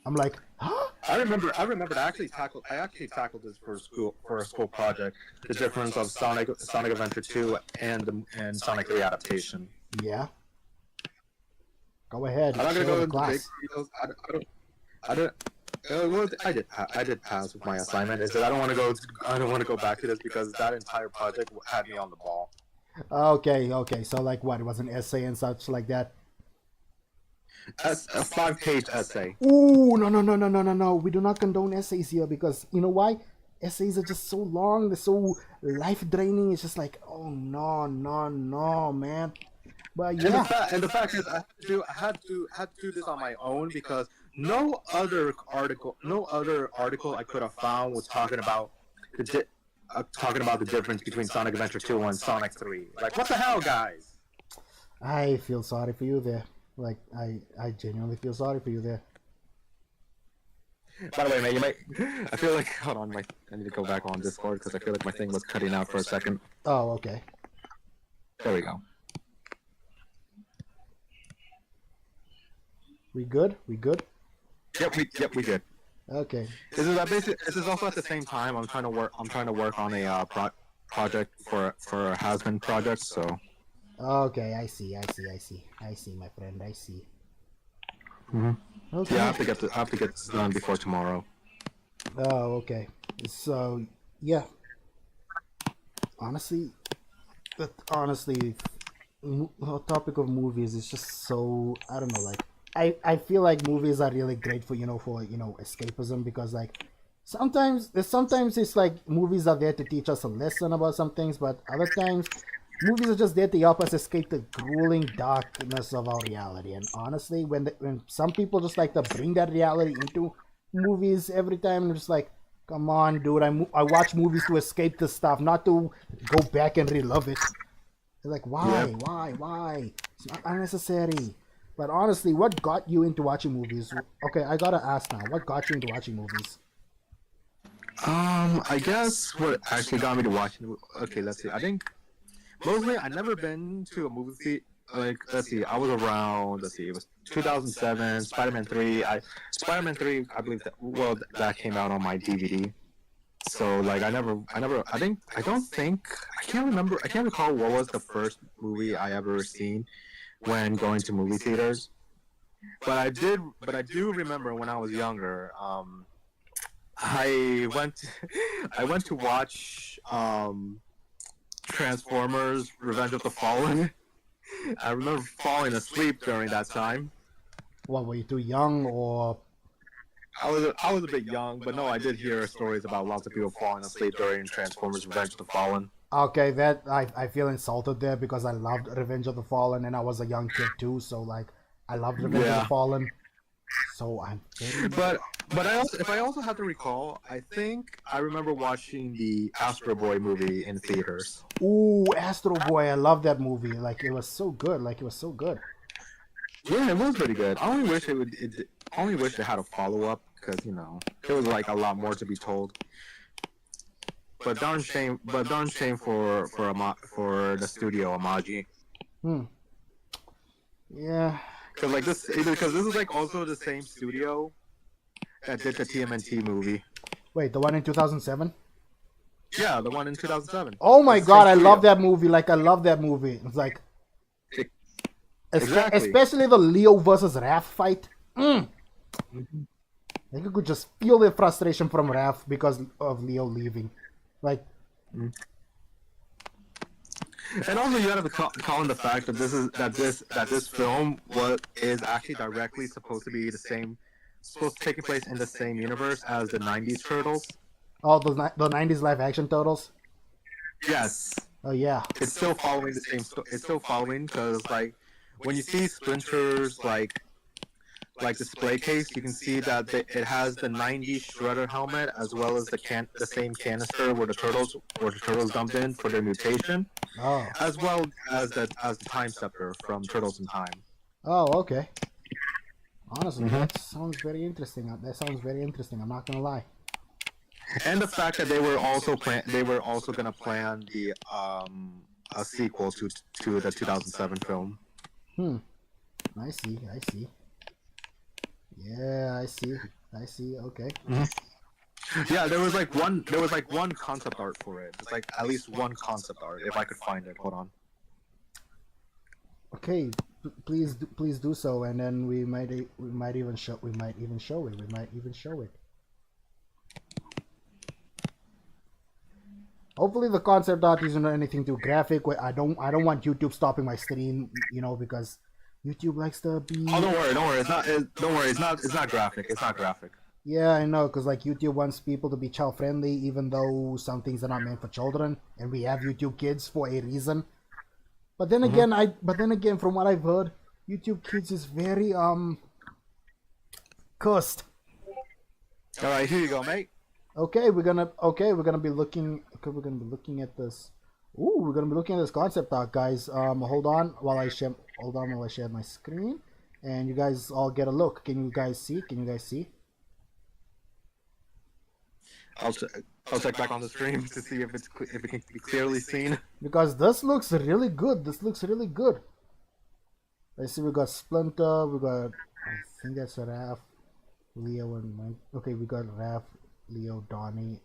Speaker 1: I'm like, huh?
Speaker 2: I remember. I actually tackled this for a school project. The difference of Sonic Adventure 2 and Sonic 3 adaptation.
Speaker 1: Yeah. Go ahead.
Speaker 2: I'm not gonna
Speaker 1: show
Speaker 2: go
Speaker 1: the
Speaker 2: into big
Speaker 1: class.
Speaker 2: details. I don't. Well, I did pass with my assignment. Is that I don't want to go back to this because that entire project had me on the ball.
Speaker 1: Okay. So like what? It was an essay and such like that.
Speaker 2: As a 5-page essay.
Speaker 1: Ooh, no. We do not condone essays here because you know why? Essays are just so long. They're so life draining. It's just like, oh no, man. But yeah.
Speaker 2: And the fact is, I had to do this on my own because no other article I could have found was talking about the difference between Sonic Adventure 2 and Sonic 3. Like, what the hell, guys?
Speaker 1: I feel sorry for you there. Like, I genuinely feel sorry for you there.
Speaker 2: By the way, man, you might. I feel like. Hold on, I need to go back on Discord because I feel like my thing was cutting out for a second.
Speaker 1: Oh, okay.
Speaker 2: There we go.
Speaker 1: We good?
Speaker 2: Yep, we good.
Speaker 1: Okay.
Speaker 2: This is also at the same time I'm trying to work on a project for a has-been project. So.
Speaker 1: Okay, I see, my friend, I see.
Speaker 2: Mm-hmm.
Speaker 1: Okay.
Speaker 2: Yeah, I have to get this done before tomorrow.
Speaker 1: Oh, okay. So, yeah. Honestly, the topic of movies is just so, I don't know, like, I feel like movies are really great for escapism because like sometimes it's like movies are there to teach us a lesson about some things, but other times movies are just there to help us escape the grueling darkness of our reality. And honestly, when some people just like to bring that reality into movies every time, I'm just like, come on, dude, I watch movies to escape this stuff, not to go back and relive it. It's like, why? It's not unnecessary. But honestly, what got you into watching movies? Okay, I gotta ask now. What got you into watching movies?
Speaker 2: I guess what actually got me to watch. Okay, let's see. I think mostly I never been to a movie theater. Like, let's see. I was around. Let's see. It was 2007. Spider-Man 3. Spider-Man 3. I believe that came out on my DVD. So like I can't recall what was the first movie I ever seen when going to movie theaters. But I do remember when I was younger, I went to watch Transformers: Revenge of the Fallen. I remember falling asleep during that time.
Speaker 1: What, were you too young or?
Speaker 2: I was a bit young, but no, I did hear stories about lots of people falling asleep during Transformers: Revenge of the Fallen.
Speaker 1: Okay, that I feel insulted there because I loved Revenge of the Fallen and I was a young kid too, so like I loved Revenge of the Fallen. So I'm very.
Speaker 2: But if I also have to recall, I think I remember watching the Astro Boy movie in theaters.
Speaker 1: Ooh, Astro Boy! I love that movie. Like it was so good. Like it was so good.
Speaker 2: Yeah, it was pretty good. I only wish it would. Only wish it had a follow up because there was like a lot more to be told. But darn shame. But darn shame for the studio Amaji.
Speaker 1: Hmm. Yeah.
Speaker 2: Because this is like also the same studio that did the TMNT movie.
Speaker 1: Wait, the one in 2007?
Speaker 2: Yeah, the one in 2007.
Speaker 1: Oh my
Speaker 2: It's the
Speaker 1: god,
Speaker 2: same
Speaker 1: I
Speaker 2: studio.
Speaker 1: love that movie. Like I love that movie. It's like
Speaker 2: Exactly.
Speaker 1: especially the Leo versus Raph fight. Like you could just feel the frustration from Raph because of Leo leaving. Like
Speaker 2: And also, you have to call on the fact that this film is actually directly supposed to be supposed to take place in the same universe as the '90s Turtles.
Speaker 1: all the 90s live action totals.
Speaker 2: Yes,
Speaker 1: Oh yeah.
Speaker 2: it's still following it's still following because like when you see Splinter's like display case, you can see that it has the '90s Shredder helmet as well as the same canister where the turtles dumped in for their mutation,
Speaker 1: Oh.
Speaker 2: as well as the Time Scepter from Turtles in Time.
Speaker 1: Oh, okay. Honestly,
Speaker 2: Mhm.
Speaker 1: that sounds very interesting. That sounds very interesting. I'm not gonna lie.
Speaker 2: And the fact that they were also gonna plan the a sequel to the 2007 film.
Speaker 1: I see. I see. Yeah, I see. I see. Okay.
Speaker 2: Yeah, there was like one concept art for it. It's like at least one concept art if I could find it. Hold on.
Speaker 1: Okay. Please do so, and then we might even show it. We might even show it. Hopefully the concept art isn't anything too graphic. I don't want YouTube stopping my stream, because YouTube likes to be.
Speaker 2: Oh, don't worry. Don't worry. It's not graphic. It's not graphic.
Speaker 1: Yeah, I know, because like YouTube wants people to be child friendly, even though some things are not meant for children, and we have YouTube Kids for a reason. But then again, from what I've heard, YouTube Kids is very cursed.
Speaker 2: All right, here you go, mate.
Speaker 1: Okay, we're gonna be looking. Okay, we're gonna be looking at this. Ooh, we're gonna be looking at this concept art, guys. Hold on while I share my screen, and you guys all get a look. Can you guys see?
Speaker 2: I'll check back on the stream to see if if it can be clearly seen.
Speaker 1: Because this looks really good. Let's see. We got Splinter. We got. I think that's Raph, Leo, and Mike. Okay, we got Raph, Leo, Donnie.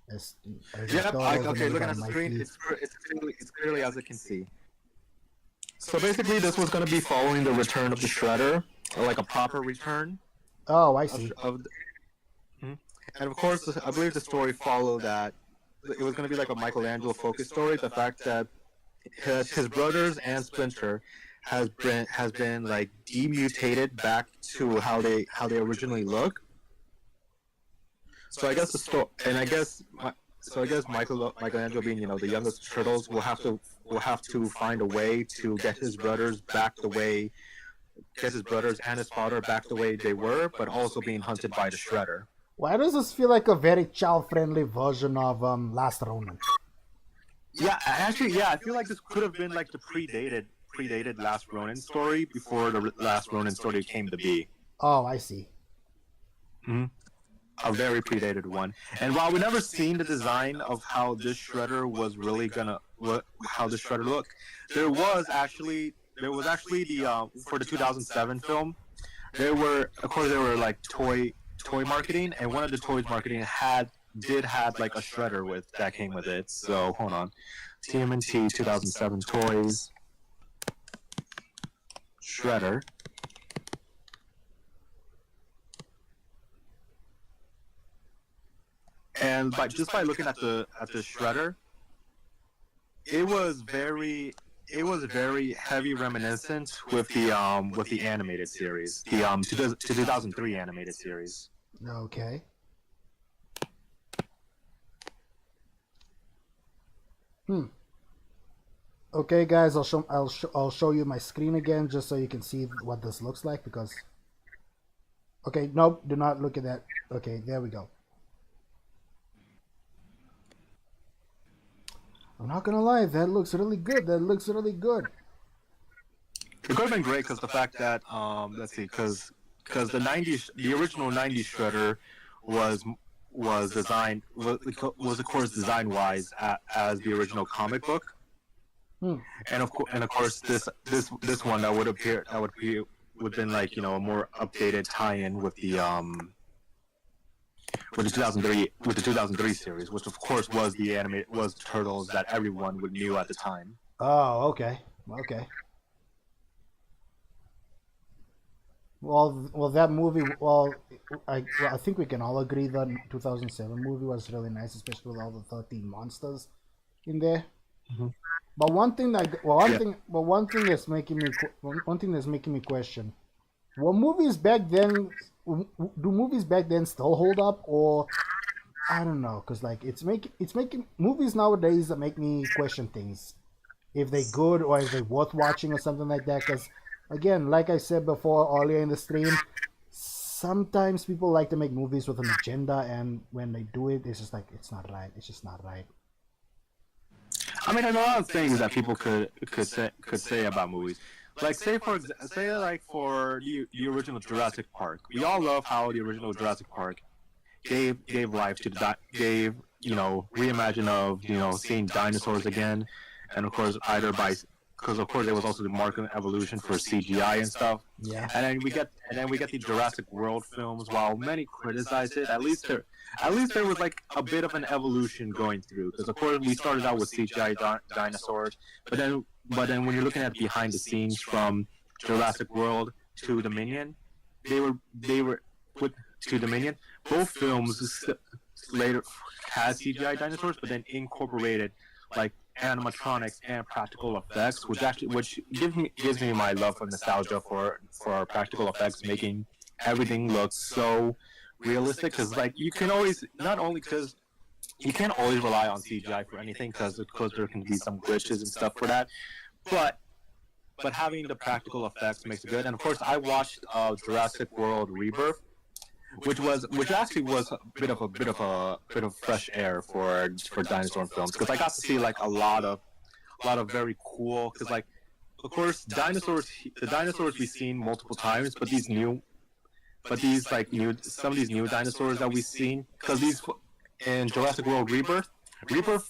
Speaker 2: Yep. Okay, looking at the screen, it's clearly as it can see. So basically, this was going to be following the return of the Shredder, or like a proper return
Speaker 1: Oh, I see.
Speaker 2: And of course, I believe the story followed that. It was going to be like a Michelangelo focused story. The fact that his brothers and Splinter has been like demutated back to how they originally look. So I guess Michelangelo being the youngest turtles will have to find a way to get his brothers and his father back the way they were, but also being hunted by the Shredder.
Speaker 1: Why does this feel like a very child-friendly version of Last Ronin?
Speaker 2: Yeah, actually, yeah, I feel like this could have been like the predated Last Ronin story before the Last Ronin story came to be.
Speaker 1: Oh, I see.
Speaker 2: A very predated one. And while we never seen the design of how this Shredder was really how this Shredder looked, there was actually the for the 2007 film, there were like toy marketing, and one of the toys marketing had like a Shredder that came with it. So hold on, TMNT 2007 toys, Shredder. And by looking at the Shredder, it was very heavy reminiscent with the animated series, the 2003 animated series.
Speaker 1: Okay. Okay, guys, I'll show you my screen again just so you can see what this looks like, because Okay, nope, do not look at that. Okay, there we go. I'm not gonna lie, that looks really good. That looks really good.
Speaker 2: It could have been great because the fact that let's see, because the original '90s Shredder was designed was of course design wise as the original comic book,
Speaker 1: Hmm.
Speaker 2: and of course this one that would appear that would be would been like a more updated tie-in with the 2003 series, which of course was the Turtles that everyone would knew at the time.
Speaker 1: Oh, okay. Okay. Well, that movie. I think we can all agree that 2007 movie was really nice, especially with all the 13 monsters in there.
Speaker 2: Mhm.
Speaker 1: But
Speaker 2: Yeah.
Speaker 1: one thing that's making me one thing that's making me question: were movies back then? Do movies back then still hold up, or I don't know? Because like it's making movies nowadays that make me question things if they good or if they worth watching or something like that. Because again, like I said before earlier in the stream, sometimes people like to make movies with an agenda, and when they do it, it's just like it's not right. It's just not right.
Speaker 2: I mean, there's a lot of things that people could say about movies. Like say like for the original Jurassic Park, we all love how the original Jurassic Park gave life to gave reimagine of seeing dinosaurs again, and of course either by because of course there was also the market evolution for CGI and stuff.
Speaker 1: Yeah.
Speaker 2: And then we get the Jurassic World films. While many criticize it, at least there was like a bit of an evolution going through. Because of course we started out with CGI dinosaurs, but then when you're looking at behind the scenes from Jurassic World to Dominion, they were with to Dominion. Both films later had CGI dinosaurs, but then incorporated like animatronics and practical effects, which gives me my love for nostalgia for practical effects, making everything look so realistic. Because like you can always not only because you can't always rely on CGI for anything because there can be some glitches and stuff for that, but having the practical effects makes it good. And of course, I watched Jurassic World Rebirth, which actually was a bit of fresh air for dinosaur films because I got to see like a lot of very cool because like of course the dinosaurs we've seen multiple times, but these like new some of these new dinosaurs that we've seen because these in Jurassic World Rebirth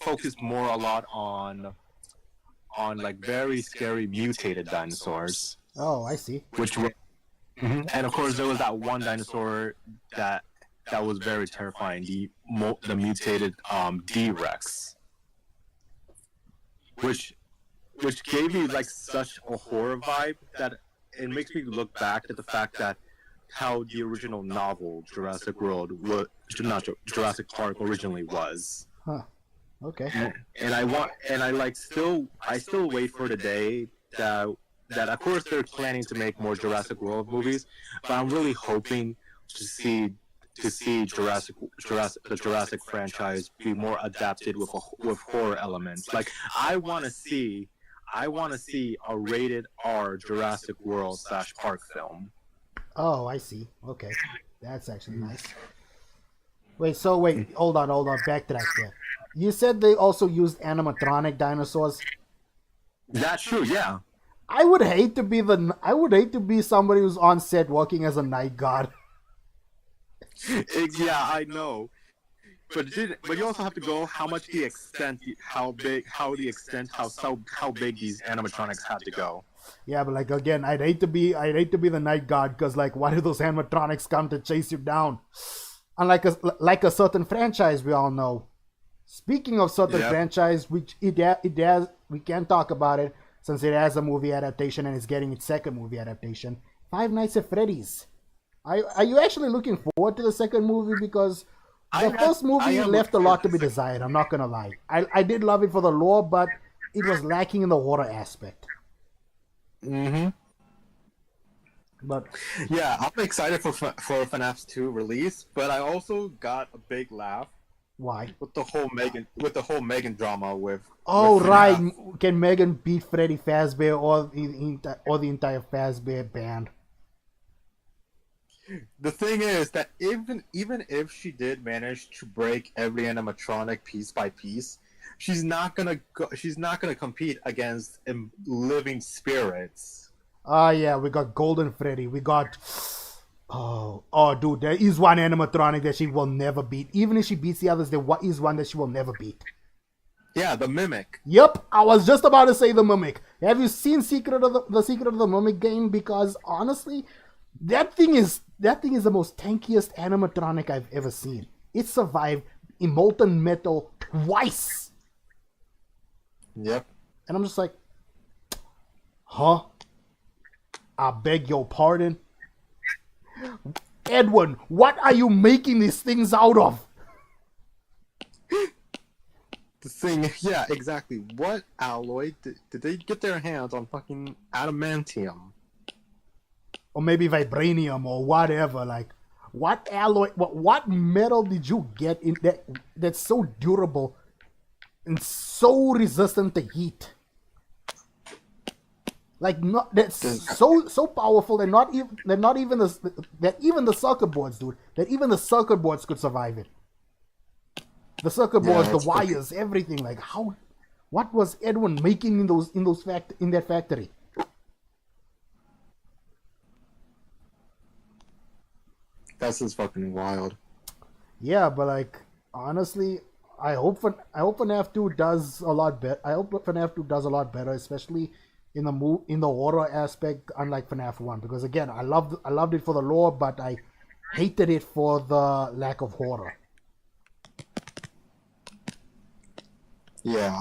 Speaker 2: focused more a lot on like very scary mutated dinosaurs,
Speaker 1: Oh, I see.
Speaker 2: which were and of course, there was that one dinosaur that was very terrifying. The mutated D Rex, which gave me like such a horror vibe that it makes me look back at the fact that how the original novel Jurassic World was not Jurassic Park originally was.
Speaker 1: Huh. Okay.
Speaker 2: And I still wait for the day that of course they're planning to make more Jurassic World movies, but I'm really hoping to see the Jurassic franchise be more adapted with horror elements. Like I want to see a rated R Jurassic World / Park film.
Speaker 1: Oh, I see. Okay, that's actually nice. Wait, hold on, backtrack there. You said they also used animatronic dinosaurs.
Speaker 2: That's true, yeah.
Speaker 1: I would hate to be I would hate to be somebody who's on set working as a night guard.
Speaker 2: Yeah, I know. But you also have to go how much the extent, how big these animatronics had to go.
Speaker 1: Yeah, but like again, I'd hate to be the night guard because like, why do those animatronics come to chase you down? Unlike a certain franchise we all know. Speaking of certain
Speaker 2: Yeah.
Speaker 1: franchise, which it has, we can talk about it since it has a movie adaptation and is getting its second movie adaptation. Five Nights at Freddy's. Are you actually looking forward to the second movie? Because the first
Speaker 2: I
Speaker 1: movie
Speaker 2: am
Speaker 1: left a
Speaker 2: looking
Speaker 1: lot
Speaker 2: forward
Speaker 1: to be desired. I'm not gonna lie. I did love it for the lore, but it was lacking in the horror aspect.
Speaker 2: Mm-hmm.
Speaker 1: But
Speaker 2: Yeah, I'm excited for FNAF 2 release, but I also got a big laugh
Speaker 1: why?
Speaker 2: with the whole Megan drama
Speaker 1: Oh
Speaker 2: with
Speaker 1: right,
Speaker 2: FNAF.
Speaker 1: can Megan beat Freddy Fazbear or the entire Fazbear band?
Speaker 2: The thing is that even if she did manage to break every animatronic piece by piece, she's not gonna compete against living spirits.
Speaker 1: Yeah, we got Golden Freddy. We got. Oh, dude, there is one animatronic that she will never beat. Even if she beats the others, there is one that she will never beat.
Speaker 2: Yeah, the mimic.
Speaker 1: Yep, I was just about to say the Mimic. Have you seen Secret of the Secret of the Mimic game? Because honestly, that thing is the most tankiest animatronic I've ever seen. It survived in molten metal twice,
Speaker 2: Yep.
Speaker 1: and I'm just like, huh? I beg your pardon, Edwin. What are you making these things out of?
Speaker 2: The thing, yeah, exactly. What alloy did they get their hands on? Fucking adamantium.
Speaker 1: Or maybe vibranium or whatever. Like, what alloy? What metal did you get in that's so durable and so resistant to heat? Like, not that's so powerful that not even the circuit boards, dude. That even the circuit boards could survive it. The circuit boards, the wires, everything. Like, how? What was Edwin making in that factory?
Speaker 2: That's just fucking wild.
Speaker 1: Yeah, but like honestly, I hope FNAF 2 does a lot better. I hope FNAF 2 does a lot better, especially in the horror aspect, unlike FNAF 1. Because again, I loved it for the lore, but I hated it for the lack of horror.
Speaker 2: Yeah,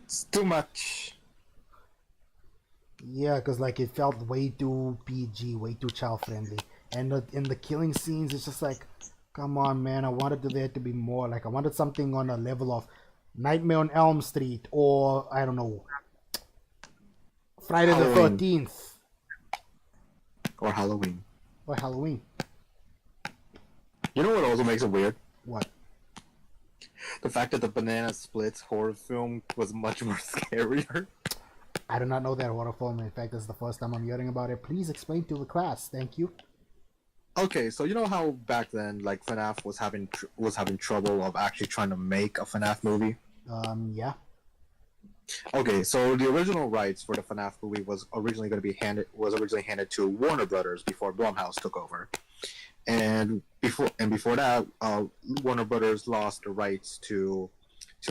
Speaker 2: it's too much.
Speaker 1: Yeah, because like it felt way too PG, way too child friendly, and in the killing scenes, it's just like, come on, man! I wanted there to be more. Like I wanted something on a level of Nightmare on Elm Street, or I don't know, Friday the 13th,
Speaker 2: or Halloween.
Speaker 1: Or Halloween.
Speaker 2: You know what also makes it weird?
Speaker 1: What?
Speaker 2: The fact that the Banana Splits horror film was much more scarier.
Speaker 1: I do not know that horror film. In fact, this is the first time I'm hearing about it. Please explain to the class. Thank you.
Speaker 2: Okay, so you know how back then, like FNAF was having trouble of actually trying to make a FNAF movie.
Speaker 1: Yeah.
Speaker 2: Okay, so the original rights for the FNAF movie was originally handed to Warner Brothers before Blumhouse took over, and before that, Warner Brothers lost the rights to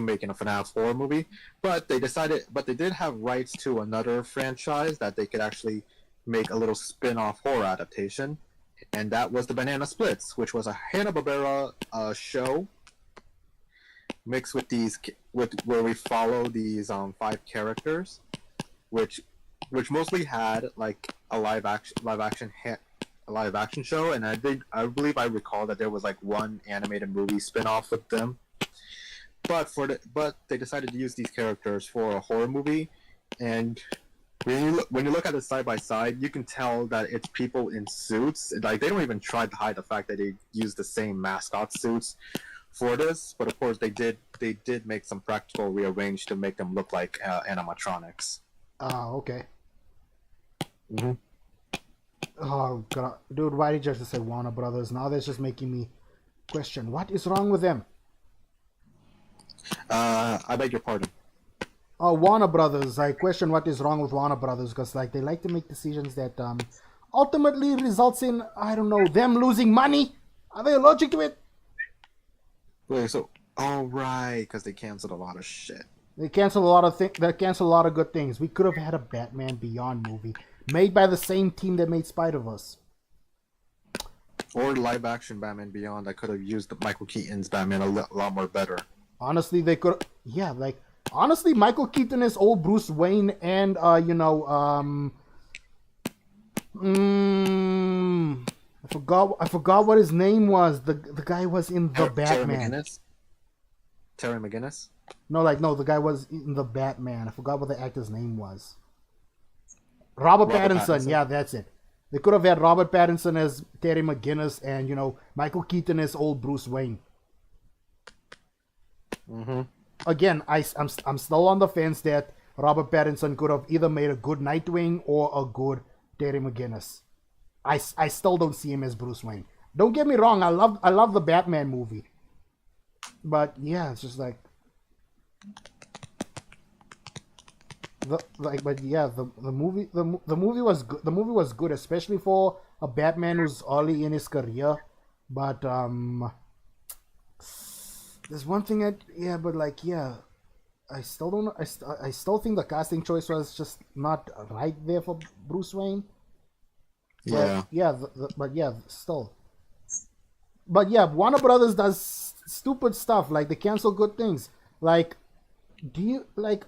Speaker 2: making a FNAF horror movie, but they did have rights to another franchise that they could actually make a little spin-off horror adaptation, and that was the Banana Splits, which was a Hanna-Barbera show mixed with where we follow these 5 characters, which mostly had like a live action show, and I believe I recall that there was like one animated movie spin-off with them. But they decided to use these characters for a horror movie, and when you look at it side by side, you can tell that it's people in suits. Like they don't even try to hide the fact that they use the same mascot suits for this. But of course, they did make some practical rearrange to make them look like animatronics.
Speaker 1: Okay.
Speaker 2: Mm-hmm.
Speaker 1: Oh god, dude, why did you have to say Warner Brothers? Now that's just making me question what is wrong with them.
Speaker 2: I beg your pardon.
Speaker 1: Warner Brothers. I question what is wrong with Warner Brothers because like they like to make decisions that ultimately results in, I don't know, them losing money. Are they allergic to it?
Speaker 2: Wait, so right, because they canceled a lot of shit.
Speaker 1: They canceled a lot of They canceled a lot of good things. We could have had a Batman Beyond movie made by the same team that made Spider-Verse.
Speaker 2: Or live action Batman Beyond that could have used Michael Keaton's Batman a lot more better.
Speaker 1: Honestly, they could. Yeah, like honestly, Michael Keaton is old Bruce Wayne, and I forgot what his name was. The guy was in the Batman.
Speaker 2: Terry McGinnis?
Speaker 1: No, the guy was in the Batman. I forgot what the actor's name was. Robert Pattinson. Yeah, that's it. They could have had Robert Pattinson as Terry McGinnis and, Michael Keaton as old Bruce Wayne.
Speaker 2: Mm-hmm.
Speaker 1: Again, I'm still on the fence that Robert Pattinson could have either made a good Nightwing or a good Terry McGinnis. I still don't see him as Bruce Wayne. Don't get me wrong, I love the Batman movie, but yeah, it's just like the movie was good. The movie was good, especially for a Batman who's early in his career. But there's one thing but like I still don't. I still think the casting choice was just not right there for Bruce Wayne.
Speaker 2: Yeah.
Speaker 1: But yeah, still. But yeah, Warner Brothers does stupid stuff like they cancel good things. Like, do you like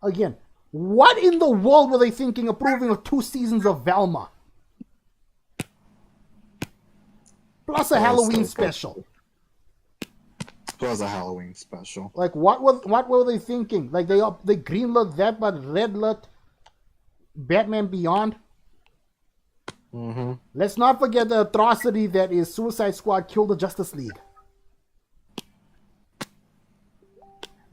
Speaker 1: again? What in the world were they thinking approving of 2 seasons of Velma plus a Halloween special?
Speaker 2: Plus a Halloween special.
Speaker 1: Like what were they thinking? Like they greenlit that but redlit Batman Beyond.
Speaker 2: Mm-hmm.
Speaker 1: Let's not forget the atrocity that is Suicide Squad Kill the Justice League.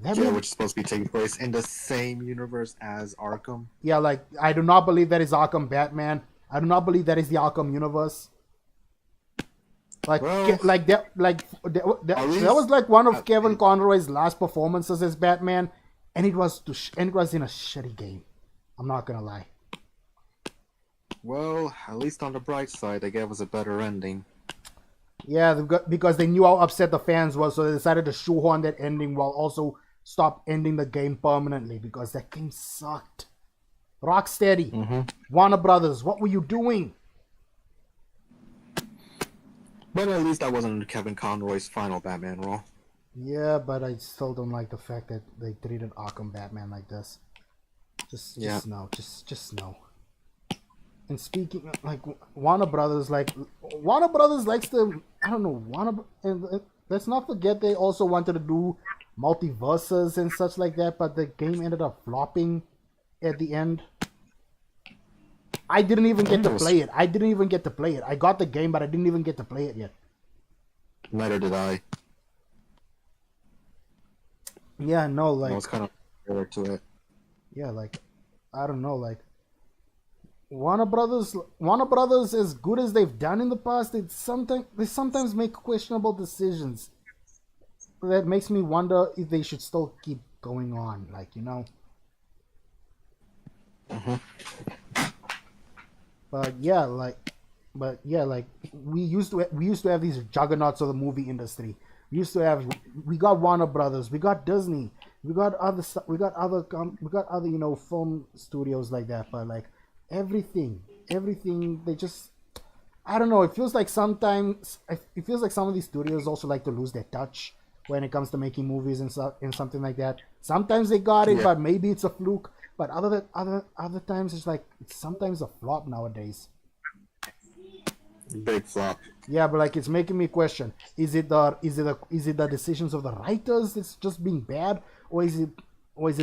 Speaker 2: Which is supposed to be taking place in the same universe as Arkham.
Speaker 1: Yeah, like I do not believe that is Arkham Batman. I do not believe that is the Arkham universe. Like, that was like one of Kevin Conroy's last performances as Batman, and it was in a shitty game. I'm not gonna lie.
Speaker 2: Well, at least on the bright side, they gave us a better ending.
Speaker 1: Yeah, because they knew how upset the fans were, so they decided to shoehorn that ending while also stop ending the game permanently because that game sucked. Rocksteady, Warner Brothers, what were you doing?
Speaker 2: But at least that wasn't Kevin Conroy's final Batman role.
Speaker 1: Yeah, but I still don't like the fact that they treated Arkham Batman like this. Just no. And speaking like Warner Brothers likes to, I don't know, let's not forget they also wanted to do multiverses and such like that, but the game ended up flopping at the end. I didn't even get to play it. I got the game, but I didn't even get to play it yet.
Speaker 2: Neither did I.
Speaker 1: Yeah, no, like...
Speaker 2: I was kind of forward to it.
Speaker 1: Yeah, like, I don't know, like... Warner Brothers, as good as they've done in the past, they sometimes make questionable decisions. That makes me wonder if they should still keep going on, like, you know? But yeah, like we used to have these juggernauts of the movie industry. We got Warner Brothers, we got Disney, we got other film studios like that. But like everything they just, I don't know. It feels like sometimes some of these studios also like to lose their touch when it comes to making movies and something like that. Sometimes they got it, but maybe it's a fluke. But other times it's like it's sometimes a flop nowadays.
Speaker 2: Big flop.
Speaker 1: Yeah, but like it's making me question: is it the decisions of the writers that's just being bad, or is it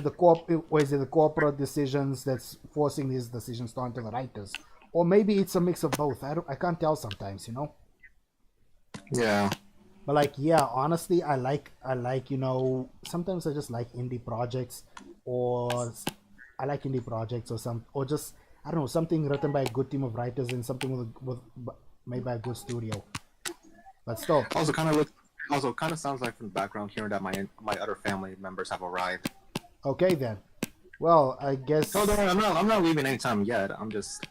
Speaker 1: the corporate decisions that's forcing these decisions onto the writers, or maybe it's a mix of both. I can't tell sometimes, you know.
Speaker 2: Yeah.
Speaker 1: But like, yeah, honestly, I like sometimes I just like indie projects, or just I don't know, something written by a good team of writers and something made by a good studio. But still,
Speaker 2: also kind of sounds like from the background hearing that my other family members have arrived.
Speaker 1: Okay then. Well, I guess.
Speaker 2: Oh, I'm not leaving anytime yet. I'm just.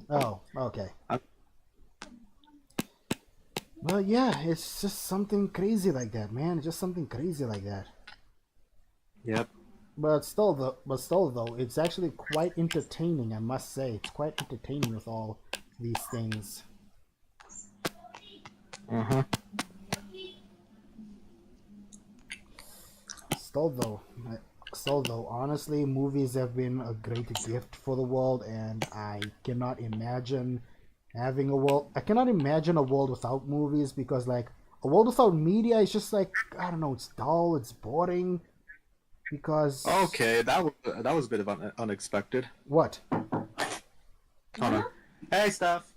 Speaker 1: Oh, okay. Well, yeah, it's just something crazy like that, man. Just something crazy like that.
Speaker 2: Yep.
Speaker 1: But still, though, it's actually quite entertaining. I must say, it's quite entertaining with all these things. Still, though, honestly, movies have been a great gift for the world, and I cannot imagine having a world. I cannot imagine a world without movies, because like a world without media is just like, I don't know, it's dull, it's boring. Because
Speaker 2: okay, that was a bit of unexpected.
Speaker 1: What?
Speaker 2: Hold on. Hey, Steph.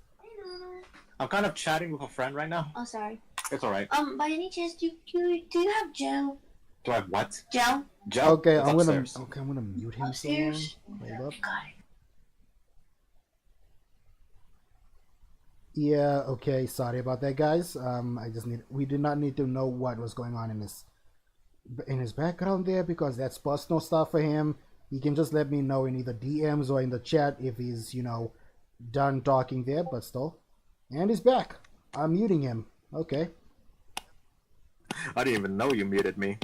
Speaker 2: I'm kind of chatting with a friend right now.
Speaker 3: Oh, sorry.
Speaker 2: It's alright.
Speaker 3: By any chance, do you have Joe?
Speaker 2: Do I have what?
Speaker 3: Joe?
Speaker 2: Joe?
Speaker 1: Okay, I'm
Speaker 2: upstairs.
Speaker 1: gonna mute him.
Speaker 3: Upstairs?
Speaker 1: Hold up.
Speaker 3: Got it.
Speaker 1: Yeah, okay, sorry about that, guys. We did not need to know what was going on in his background there because that's personal stuff for him. He can just let me know in either DMs or in the chat if he's, done talking there, but still. And he's back. I'm muting him. Okay.
Speaker 2: I didn't even know you muted me.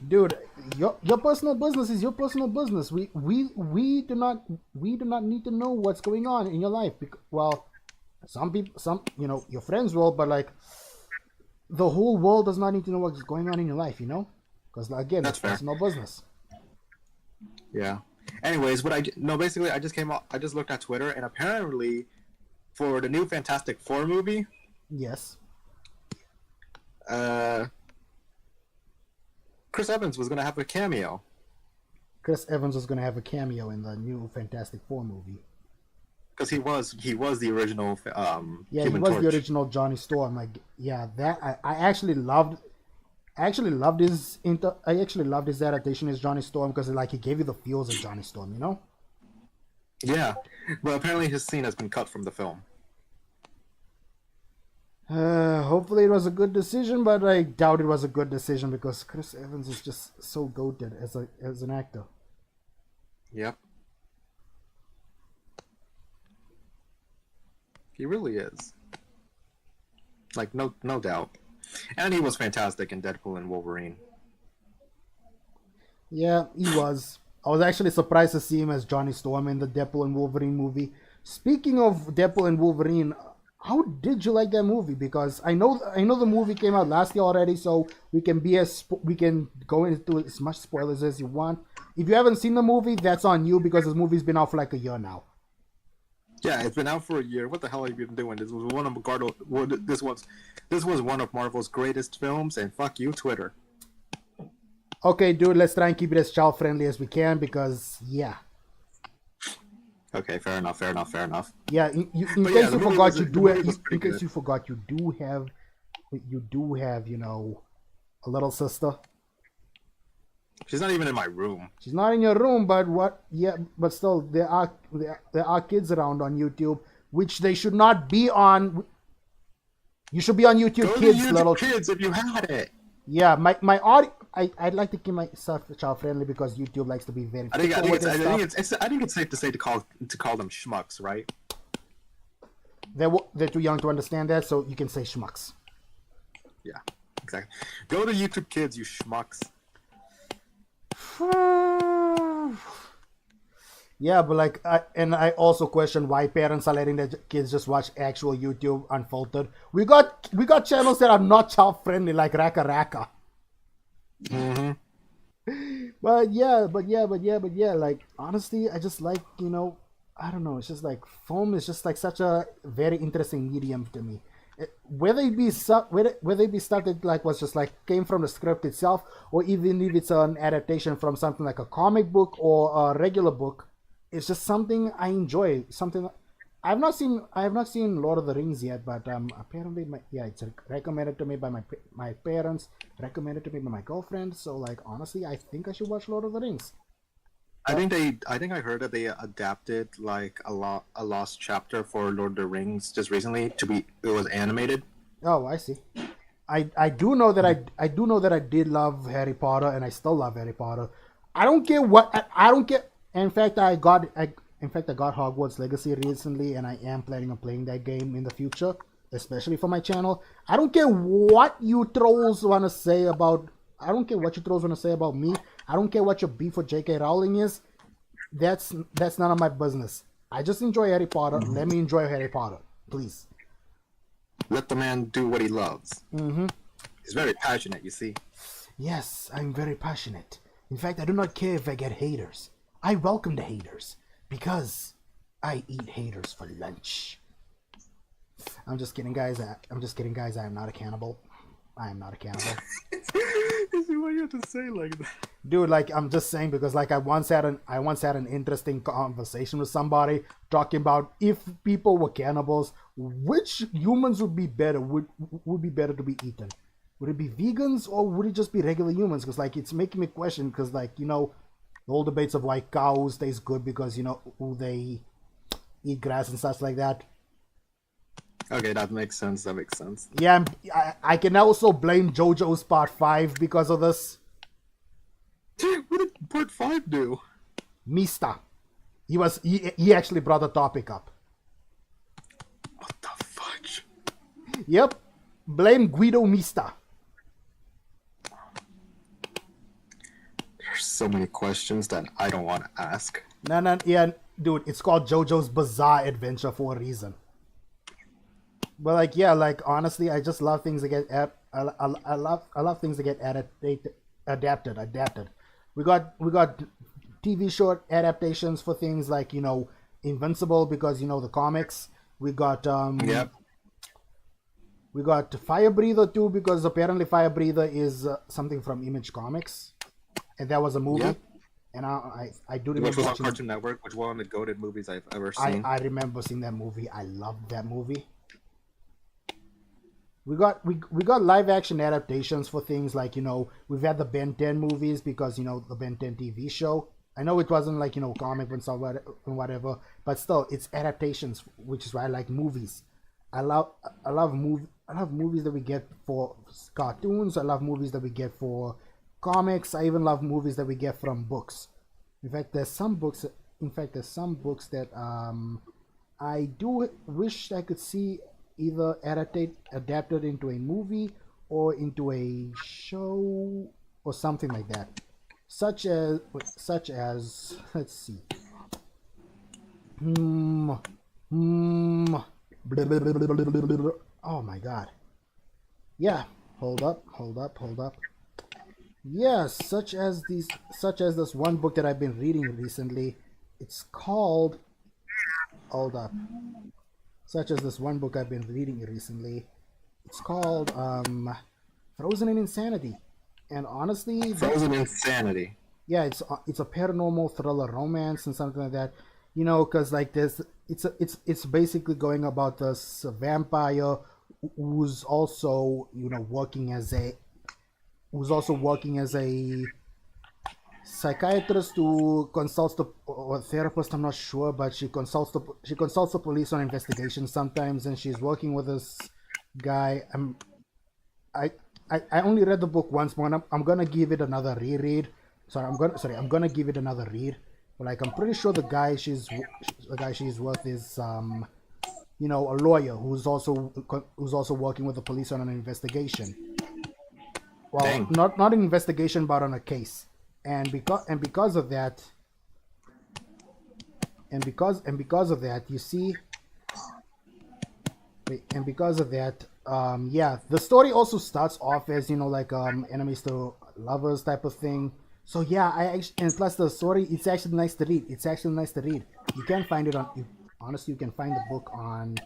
Speaker 1: Dude, your personal business is your personal business. We do not need to know what's going on in your life. Well, some people, your friends will, but like the whole world does not need to know what's going on in your life. Because again,
Speaker 2: That's
Speaker 1: it's
Speaker 2: fair.
Speaker 1: personal business.
Speaker 2: Yeah. Anyways, basically I just came out. I just looked at Twitter, and apparently, for the new Fantastic Four movie,
Speaker 1: Yes.
Speaker 2: Chris Evans was gonna have a cameo.
Speaker 1: Chris Evans was going to have a cameo in the new Fantastic Four movie.
Speaker 2: Because he was the original
Speaker 1: Yeah,
Speaker 2: Human
Speaker 1: he was
Speaker 2: Torch.
Speaker 1: the original Johnny Storm. Like, yeah, that I actually loved. I actually loved his adaptation as Johnny Storm because like he gave you the feels of Johnny Storm.
Speaker 2: Yeah, but apparently his scene has been cut from the film.
Speaker 1: Hopefully it was a good decision, but I doubt it was a good decision because Chris Evans is just so goated as an actor.
Speaker 2: Yep. He really is. Like no doubt. And he was fantastic in Deadpool and Wolverine.
Speaker 1: Yeah, he was. I was actually surprised to see him as Johnny Storm in the Deadpool and Wolverine movie. Speaking of Deadpool and Wolverine, how did you like that movie? Because I know the movie came out last year already, so we can go into as much spoilers as you want. If you haven't seen the movie, that's on you because this movie's been out for like a year now.
Speaker 2: Yeah, it's been out for a year. What the hell have you been doing? This was one of Marvel's greatest films, and fuck you, Twitter.
Speaker 1: Okay, dude, let's try and keep it as child friendly as we can because yeah.
Speaker 2: Okay, fair enough.
Speaker 1: Yeah, in
Speaker 2: But
Speaker 1: case
Speaker 2: yeah,
Speaker 1: you
Speaker 2: the movie
Speaker 1: forgot,
Speaker 2: was-
Speaker 1: you
Speaker 2: the
Speaker 1: do
Speaker 2: movie
Speaker 1: have.
Speaker 2: was pretty
Speaker 1: In case
Speaker 2: good.
Speaker 1: you forgot, you do have, a little sister.
Speaker 2: She's not even in my room.
Speaker 1: She's not in your room, but what? Yeah, but still, there are kids around on YouTube, which they should not be on. You should be on YouTube,
Speaker 2: Go
Speaker 1: kids,
Speaker 2: to YouTube
Speaker 1: little.
Speaker 2: Kids if you had it.
Speaker 1: Yeah, my audio. I'd like to keep myself child friendly because YouTube likes to be very.
Speaker 2: I think
Speaker 1: fickle with their stuff.
Speaker 2: it's safe to say to call them schmucks, right?
Speaker 1: They're too young to understand that, so you can say schmucks.
Speaker 2: Yeah, exactly. Go to YouTube Kids, you schmucks.
Speaker 1: Yeah, but like, I also question why parents are letting their kids just watch actual YouTube unfiltered. We got channels that are not child friendly, like Raka Raka.
Speaker 2: Mm-hmm.
Speaker 1: But yeah. Like honestly, I just like I don't know. It's just like film is just like such a very interesting medium to me. Whether it be stuff that like was just like came from the script itself, or even if it's an adaptation from something like a comic book or a regular book, it's just something I enjoy. Something I have not seen Lord of the Rings yet, but apparently it's recommended to me by my parents, recommended to me by my girlfriend. So like honestly, I think I should watch Lord of the Rings.
Speaker 2: I think I heard that they adapted like a lost chapter for Lord of the Rings just recently it was animated.
Speaker 1: Oh, I see. I do know that I did love Harry Potter, and I still love Harry Potter. I don't care what I don't care. In fact, I got Hogwarts Legacy recently, and I am planning on playing that game in the future, especially for my channel. I don't care what you trolls want to say about. I don't care what you trolls want to say about me. I don't care what your beef with J.K. Rowling is. That's none of my business. I just enjoy Harry Potter. Let me enjoy Harry Potter, please.
Speaker 2: Let the man do what he loves.
Speaker 1: Mm-hmm.
Speaker 2: He's very passionate, you see.
Speaker 1: Yes, I'm very passionate. In fact, I do not care if I get haters. I welcome the haters because I eat haters for lunch. I'm just kidding, guys. I am not a cannibal. I am not a cannibal.
Speaker 2: Why you have to say like that?
Speaker 1: Dude, like I'm just saying because like I once had an interesting conversation with somebody talking about if people were cannibals, which humans would be better to be eaten. Would it be vegans or would it just be regular humans? Because like it's making me question because like the whole debates of like cows taste good because who they eat grass and stuff like that.
Speaker 2: Okay, that makes sense. That makes sense.
Speaker 1: Yeah, I can also blame JoJo's Part 5 because of this.
Speaker 2: What did Part 5 do?
Speaker 1: Mista. He actually brought the topic up.
Speaker 2: What the fudge?
Speaker 1: Yep. Blame Guido Mista.
Speaker 2: There's so many questions that I don't want to ask.
Speaker 1: No, yeah, dude, it's called JoJo's Bizarre Adventure for a reason. But like, yeah, like honestly, I just love things that get I love things that get adapted. We got TV short adaptations for things like Invincible because the comics. We got
Speaker 2: Yep.
Speaker 1: we got Fire Breather too because apparently Fire Breather is something from Image Comics, and that was a movie.
Speaker 2: Yep.
Speaker 1: And I do
Speaker 2: Which
Speaker 1: remember
Speaker 2: was on
Speaker 1: watching.
Speaker 2: Cartoon Network, which was one of the goated movies I've ever seen.
Speaker 1: I remember seeing that movie. I loved that movie. We got live action adaptations for things like we've had the Ben 10 movies because the Ben 10 TV show. I know it wasn't like comic books or whatever, but still it's adaptations, which is why I like movies. I love movies that we get for cartoons. I love movies that we get for comics. I even love movies that we get from books. In fact, there's some books. That I do wish I could see either adapted into a movie or into a show or something like that. Such as let's see. Oh my god. Yeah, hold up. Yeah, such as this one book that I've been reading recently. It's called hold up. Such as this one book I've been reading recently. It's called Frozen in Insanity. And honestly,
Speaker 2: Frozen Insanity.
Speaker 1: yeah, it's a paranormal thriller romance and something like that. Because like this, it's basically going about this vampire who's also working as a psychiatrist who consults or therapist. I'm not sure, but she consults the police on investigations sometimes, and she's working with this guy. I only read the book once, but I'm gonna give it another reread. I'm gonna give it another read. But like I'm pretty sure the guy she's with is a lawyer who's also working with the police on an investigation. Well,
Speaker 2: Dang.
Speaker 1: not an investigation, but on a case. And because of that, you see, yeah, the story also starts off as enemies to lovers type of thing. So yeah, and plus the story, it's actually nice to read. You can find it honestly, you can find the book on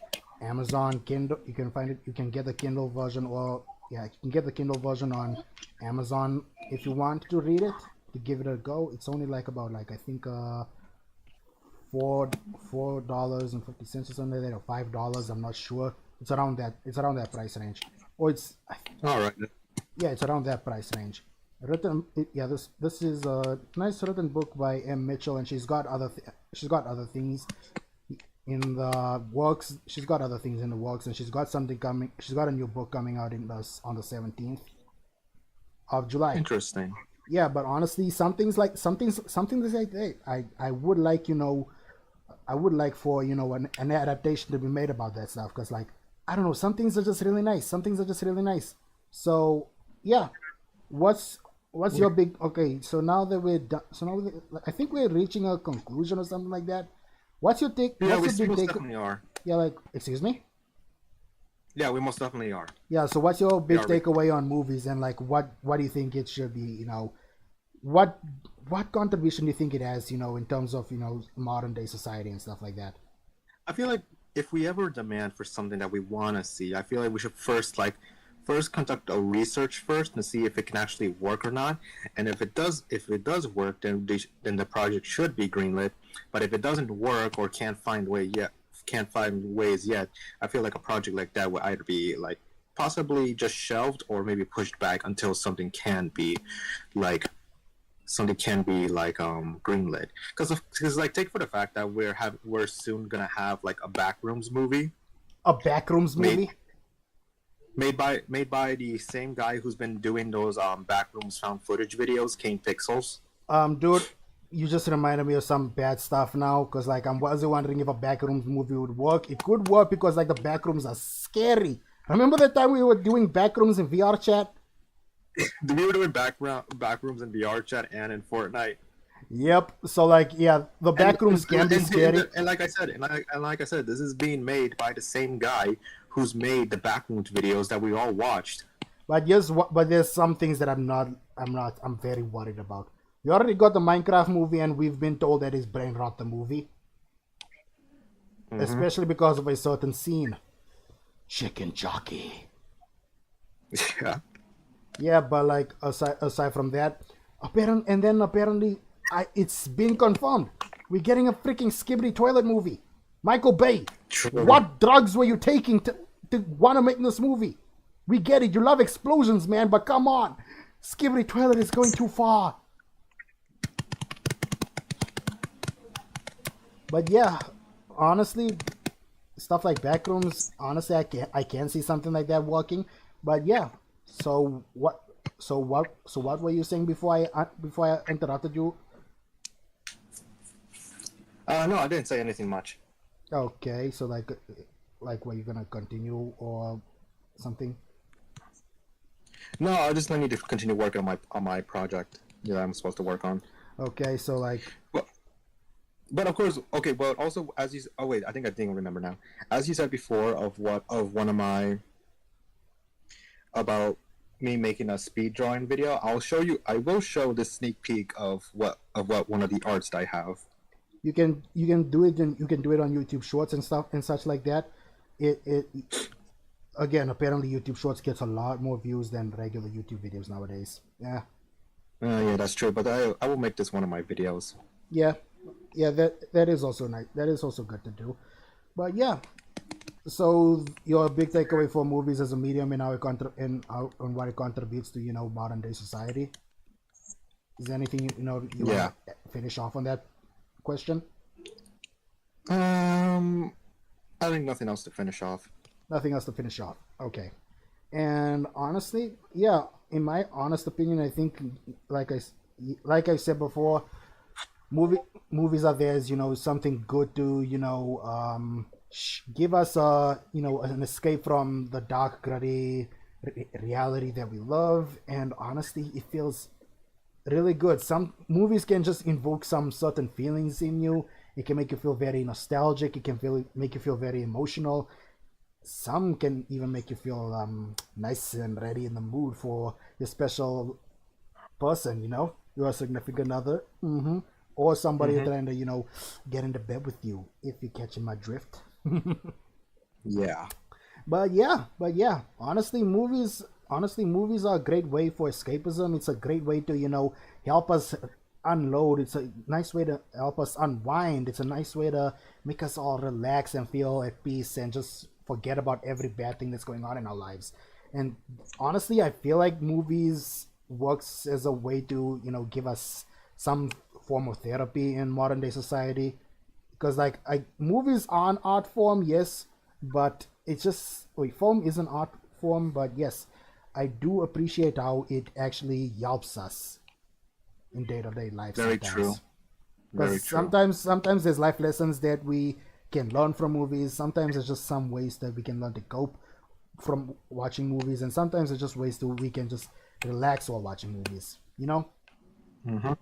Speaker 1: Amazon Kindle. You can get the Kindle version, or yeah, you can get the Kindle version on Amazon if you want to read it, to give it a go. It's only about I think $4.50 or something like that, or $5. I'm not sure. It's around that price range, or it's
Speaker 2: All right.
Speaker 1: yeah, it's around that price range. This is a nice written book by M. Mitchell, and she's got other things in the works. She's got other things in the works, and she's got something coming. She's got a new book coming out on the 17th of July.
Speaker 2: Interesting.
Speaker 1: Yeah, but honestly, something like that. I would like for an adaptation to be made about that stuff, because I don't know, some things are just really nice. So yeah, what's your big so now that we're done, I think we're reaching a conclusion or something like that. What's your take?
Speaker 2: Yeah, we
Speaker 1: what's your
Speaker 2: most
Speaker 1: big take?
Speaker 2: definitely are.
Speaker 1: Yeah, excuse me.
Speaker 2: Yeah, we most definitely are.
Speaker 1: Yeah, so what's your big
Speaker 2: Yeah,
Speaker 1: takeaway on movies, and what do you think it should be? What contribution do you think it has? In terms of modern day society and stuff like that.
Speaker 2: I feel like if we ever demand for something that we want to see, I feel like we should first conduct a research first and see if it can actually work or not. And if it does work, then the project should be greenlit. But if it doesn't work or can't find ways yet, I feel like a project like that would either be possibly just shelved or maybe pushed back until something can be greenlit. Because take for the fact that we're soon gonna have a Backrooms movie.
Speaker 1: A Backrooms movie?
Speaker 2: Made by the same guy who's been doing those backrooms found footage videos, Kane Pixels.
Speaker 1: Dude, you just reminded me of some bad stuff now, because like I was wondering if a Backrooms movie would work. It could work because like the Backrooms are scary. Remember the time we were doing Backrooms in VR chat?
Speaker 2: We were doing backrooms in VR chat and in Fortnite.
Speaker 1: Yep. So like, yeah, the Backrooms can be scary.
Speaker 2: And like I said, this is being made by the same guy who's made the backrooms videos that we all watched.
Speaker 1: But but there's some things that I'm very worried about. We already got the Minecraft movie, and we've been told that it's brain rot the movie, especially because of a certain scene. Chicken jockey.
Speaker 2: Yeah.
Speaker 1: Yeah, but like aside from that, apparently, it's been confirmed. We're getting a freaking Skibidi Toilet movie. Michael Bay,
Speaker 2: True.
Speaker 1: what drugs were you taking to want to make this movie? We get it. You love explosions, man, but come on. Skibidi Toilet is going too far. But yeah, honestly, stuff like Backrooms, honestly, I can see something like that working. But yeah, so what were you saying before I interrupted you?
Speaker 2: No, I didn't say anything much.
Speaker 1: Okay, so like were you gonna continue or something?
Speaker 2: No, I just need to continue working on my project. Yeah, I'm supposed to work on.
Speaker 1: Okay, so like,
Speaker 2: But of course, okay. But also, as you wait, I think I didn't remember now. As you said before, of one of my about me making a speed drawing video, I will show the sneak peek of what one of the arts that I have.
Speaker 1: you can do it, and you can do it on YouTube Shorts and stuff and such like that. It again, apparently YouTube Shorts gets a lot more views than regular YouTube videos nowadays. Yeah.
Speaker 2: Yeah, that's true. But I will make this one of my videos.
Speaker 1: Yeah, that is also nice. That is also good to do. But yeah, so your big takeaway for movies as a medium and how and what it contributes to modern day society. Is there anything you want to finish off on that question?
Speaker 2: I think nothing else to finish off.
Speaker 1: Nothing else to finish off. Okay. And honestly, yeah, in my honest opinion, I think like I said before, movies are there as something good to give us an escape from the dark gritty reality that we love. And honestly, it feels really good. Some movies can just invoke some certain feelings in you. It can make you feel very nostalgic. It can make you feel very emotional. Some can even make you feel nice and ready in the mood for your special person, your significant other, or somebody trying to, get into bed with you, if you're catching my drift.
Speaker 2: Yeah.
Speaker 1: But yeah, honestly, movies are a great way for escapism. It's a great way to, help us unload. It's a nice way to help us unwind. It's a nice way to make us all relax and feel at peace and just forget about every bad thing that's going on in our lives. And honestly, I feel like movies works as a way to, give us some form of therapy in modern day society. Because movies are an art form, yes, but it's just film is an art form, but yes, I do appreciate how it actually helps us in day-to-day life.
Speaker 2: Very
Speaker 1: sometimes.
Speaker 2: true. Very
Speaker 1: Because
Speaker 2: true.
Speaker 1: sometimes there's life lessons that we can learn from movies. Sometimes it's just some ways that we can learn to cope from watching movies, and sometimes it's just ways we can just relax while watching movies.
Speaker 2: Mm-hmm.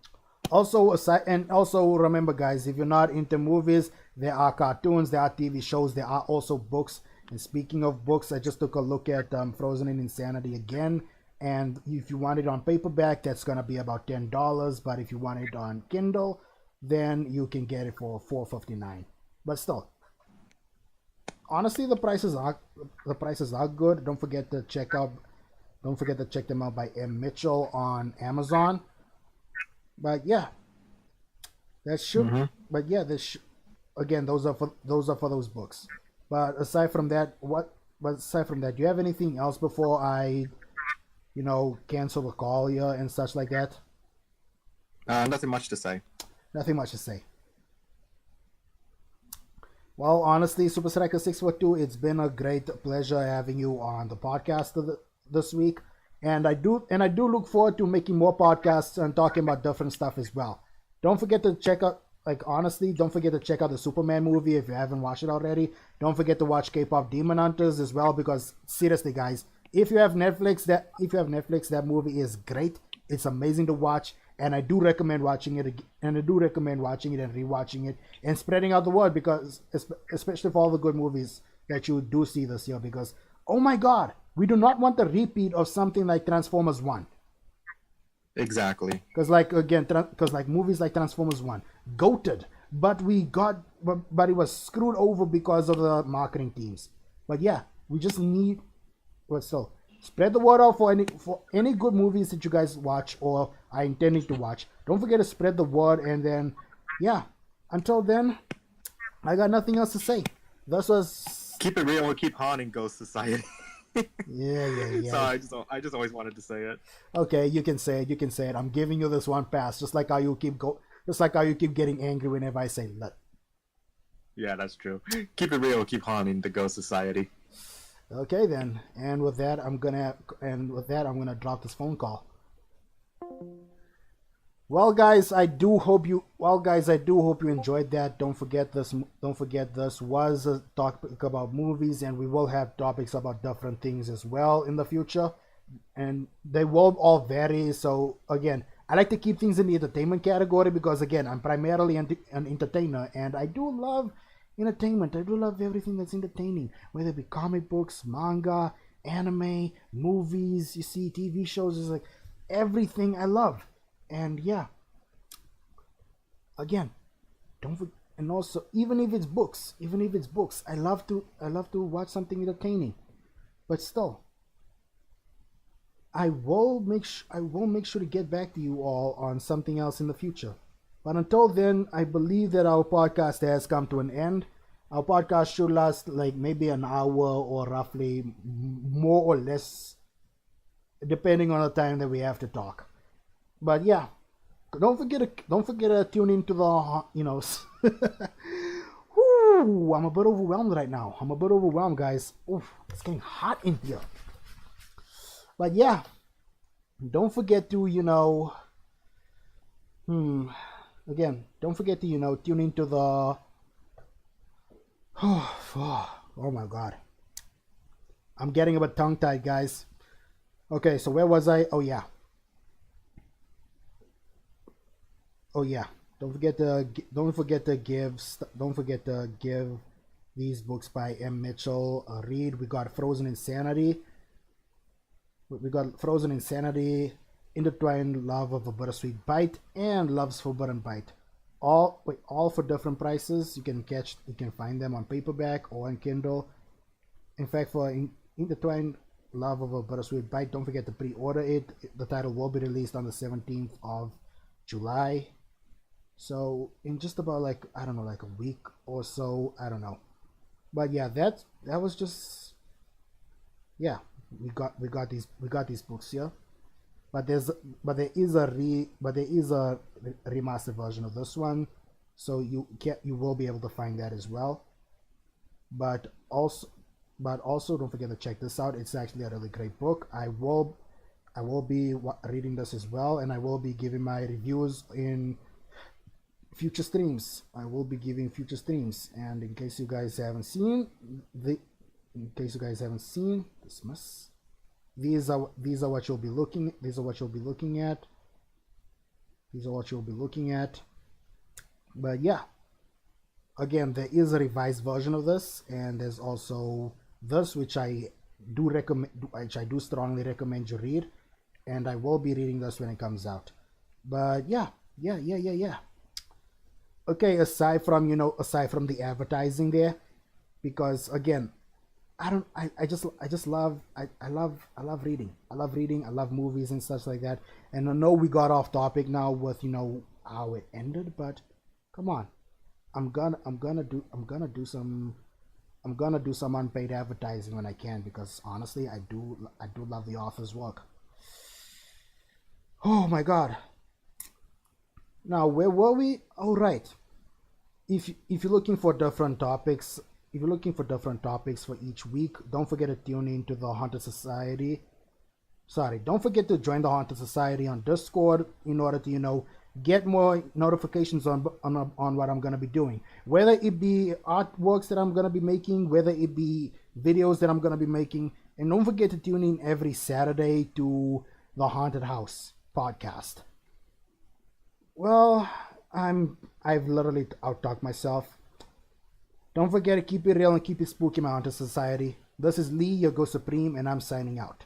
Speaker 1: Also remember, guys, if you're not into movies, there are cartoons, there are TV shows, there are also books. And speaking of books, I just took a look at Frozen in Insanity again. And if you want it on paperback, that's gonna be about $10. But if you want it on Kindle, then you can get it for $4.59. But still, honestly, the prices are good. Don't forget to check them out by M. Mitchell on Amazon. But yeah, that should.
Speaker 2: Mm-hmm.
Speaker 1: But yeah, again, those are for those books. But aside from that, do you have anything else before I, cancel the call here and such like that?
Speaker 2: Nothing much to say.
Speaker 1: Nothing much to say. Well, honestly, Super Striker 642, it's been a great pleasure having you on the podcast this week. And I do look forward to making more podcasts and talking about different stuff as well. Don't forget to check out, like, honestly, don't forget to check out the Superman movie if you haven't watched it already. Don't forget to watch K-pop Demon Hunters as well, because seriously, guys, if you have Netflix, that movie is great. It's amazing to watch, and I do recommend watching it. And I do recommend watching it and rewatching it and spreading out the word, because especially for all the good movies that you do see this year. Because oh my God, we do not want the repeat of something like Transformers One.
Speaker 2: Exactly.
Speaker 1: Because movies like Transformers One, goated, but it was screwed over because of the marketing teams. But yeah, we just need, but still, spread the word out for any good movies that you guys watch or are intending to watch. Don't forget to spread the word, and then yeah, until then, I got nothing else to say. This was
Speaker 2: Keep it real and keep haunting Ghost Society.
Speaker 1: yeah.
Speaker 2: So I just always wanted to say it.
Speaker 1: Okay, you can say it. You can say it. I'm giving you this one pass, just like how you keep getting angry whenever I say let.
Speaker 2: Yeah, that's true. Keep it real and keep haunting the Ghost Society.
Speaker 1: Okay then, and with that, I'm gonna drop this phone call. Well, guys, I do hope you enjoyed that. Don't forget this was a topic about movies, and we will have topics about different things as well in the future, and they will all vary. So again, I like to keep things in the entertainment category, because again, I'm primarily an entertainer, and I do love entertainment. I do love everything that's entertaining, whether it be comic books, manga, anime, movies, you see, TV shows, is like everything I love. And yeah, again, don't forget, and also, even if it's books, I love to watch something entertaining. But still, I will make sure to get back to you all on something else in the future. But until then, I believe that our podcast has come to an end. Our podcast should last like maybe an hour, or roughly more or less, depending on the time that we have to talk. But yeah, don't forget to tune into the Whew, I'm a bit overwhelmed right now. I'm a bit overwhelmed, guys. Oof, it's getting hot in here. But yeah, don't forget to again, don't forget to tune into the oh my God, I'm getting a bit tongue tied, guys. Okay, so where was I? Oh yeah, don't forget to give these books by M. Mitchell a read. We got Frozen Insanity, Intertwined Love of a Bittersweet Bite, and Love's Forbidden Bite. All for different prices. You can find them on paperback or on Kindle. In fact, for Intertwined Love of a Bittersweet Bite, don't forget to pre-order it. The title will be released on the 17th of July. So in just about like, I don't know, like a week or so, I don't know. But yeah, that was just, yeah, we got these books here. But there is a remastered version of this one, so you will be able to find that as well. But also don't forget to check this out. It's actually a really great book. I will be reading this as well, and I will be giving my reviews in future streams. And in case you guys haven't seen, dismiss. These are what you'll be looking. These are what you'll be looking at. But yeah, again, there is a revised version of this, and there's also this, which I do strongly recommend you read, and I will be reading this when it comes out. But yeah. Okay, aside from the advertising there, because again, I just love reading. I love movies and stuff like that. And I know we got off topic now with how it ended, but come on, I'm gonna do some unpaid advertising when I can, because honestly, I do love the author's work. Oh my God. Now, where were we? Oh, right. if you're looking for different topics, if you're looking for different topics for each week, don't forget to tune in to the Haunted Society. Sorry, don't forget to join the Haunted Society on Discord in order to, get more notifications on what I'm gonna be doing. Whether it be artworks that I'm gonna be making, whether it be videos that I'm gonna be making, and don't forget to tune in every Saturday to the Haunted House podcast. Well, I've literally out-talked myself. Don't forget to keep it real and keep it spooky, my Haunted Society. This is Lee, your Ghost Supreme, and I'm signing out.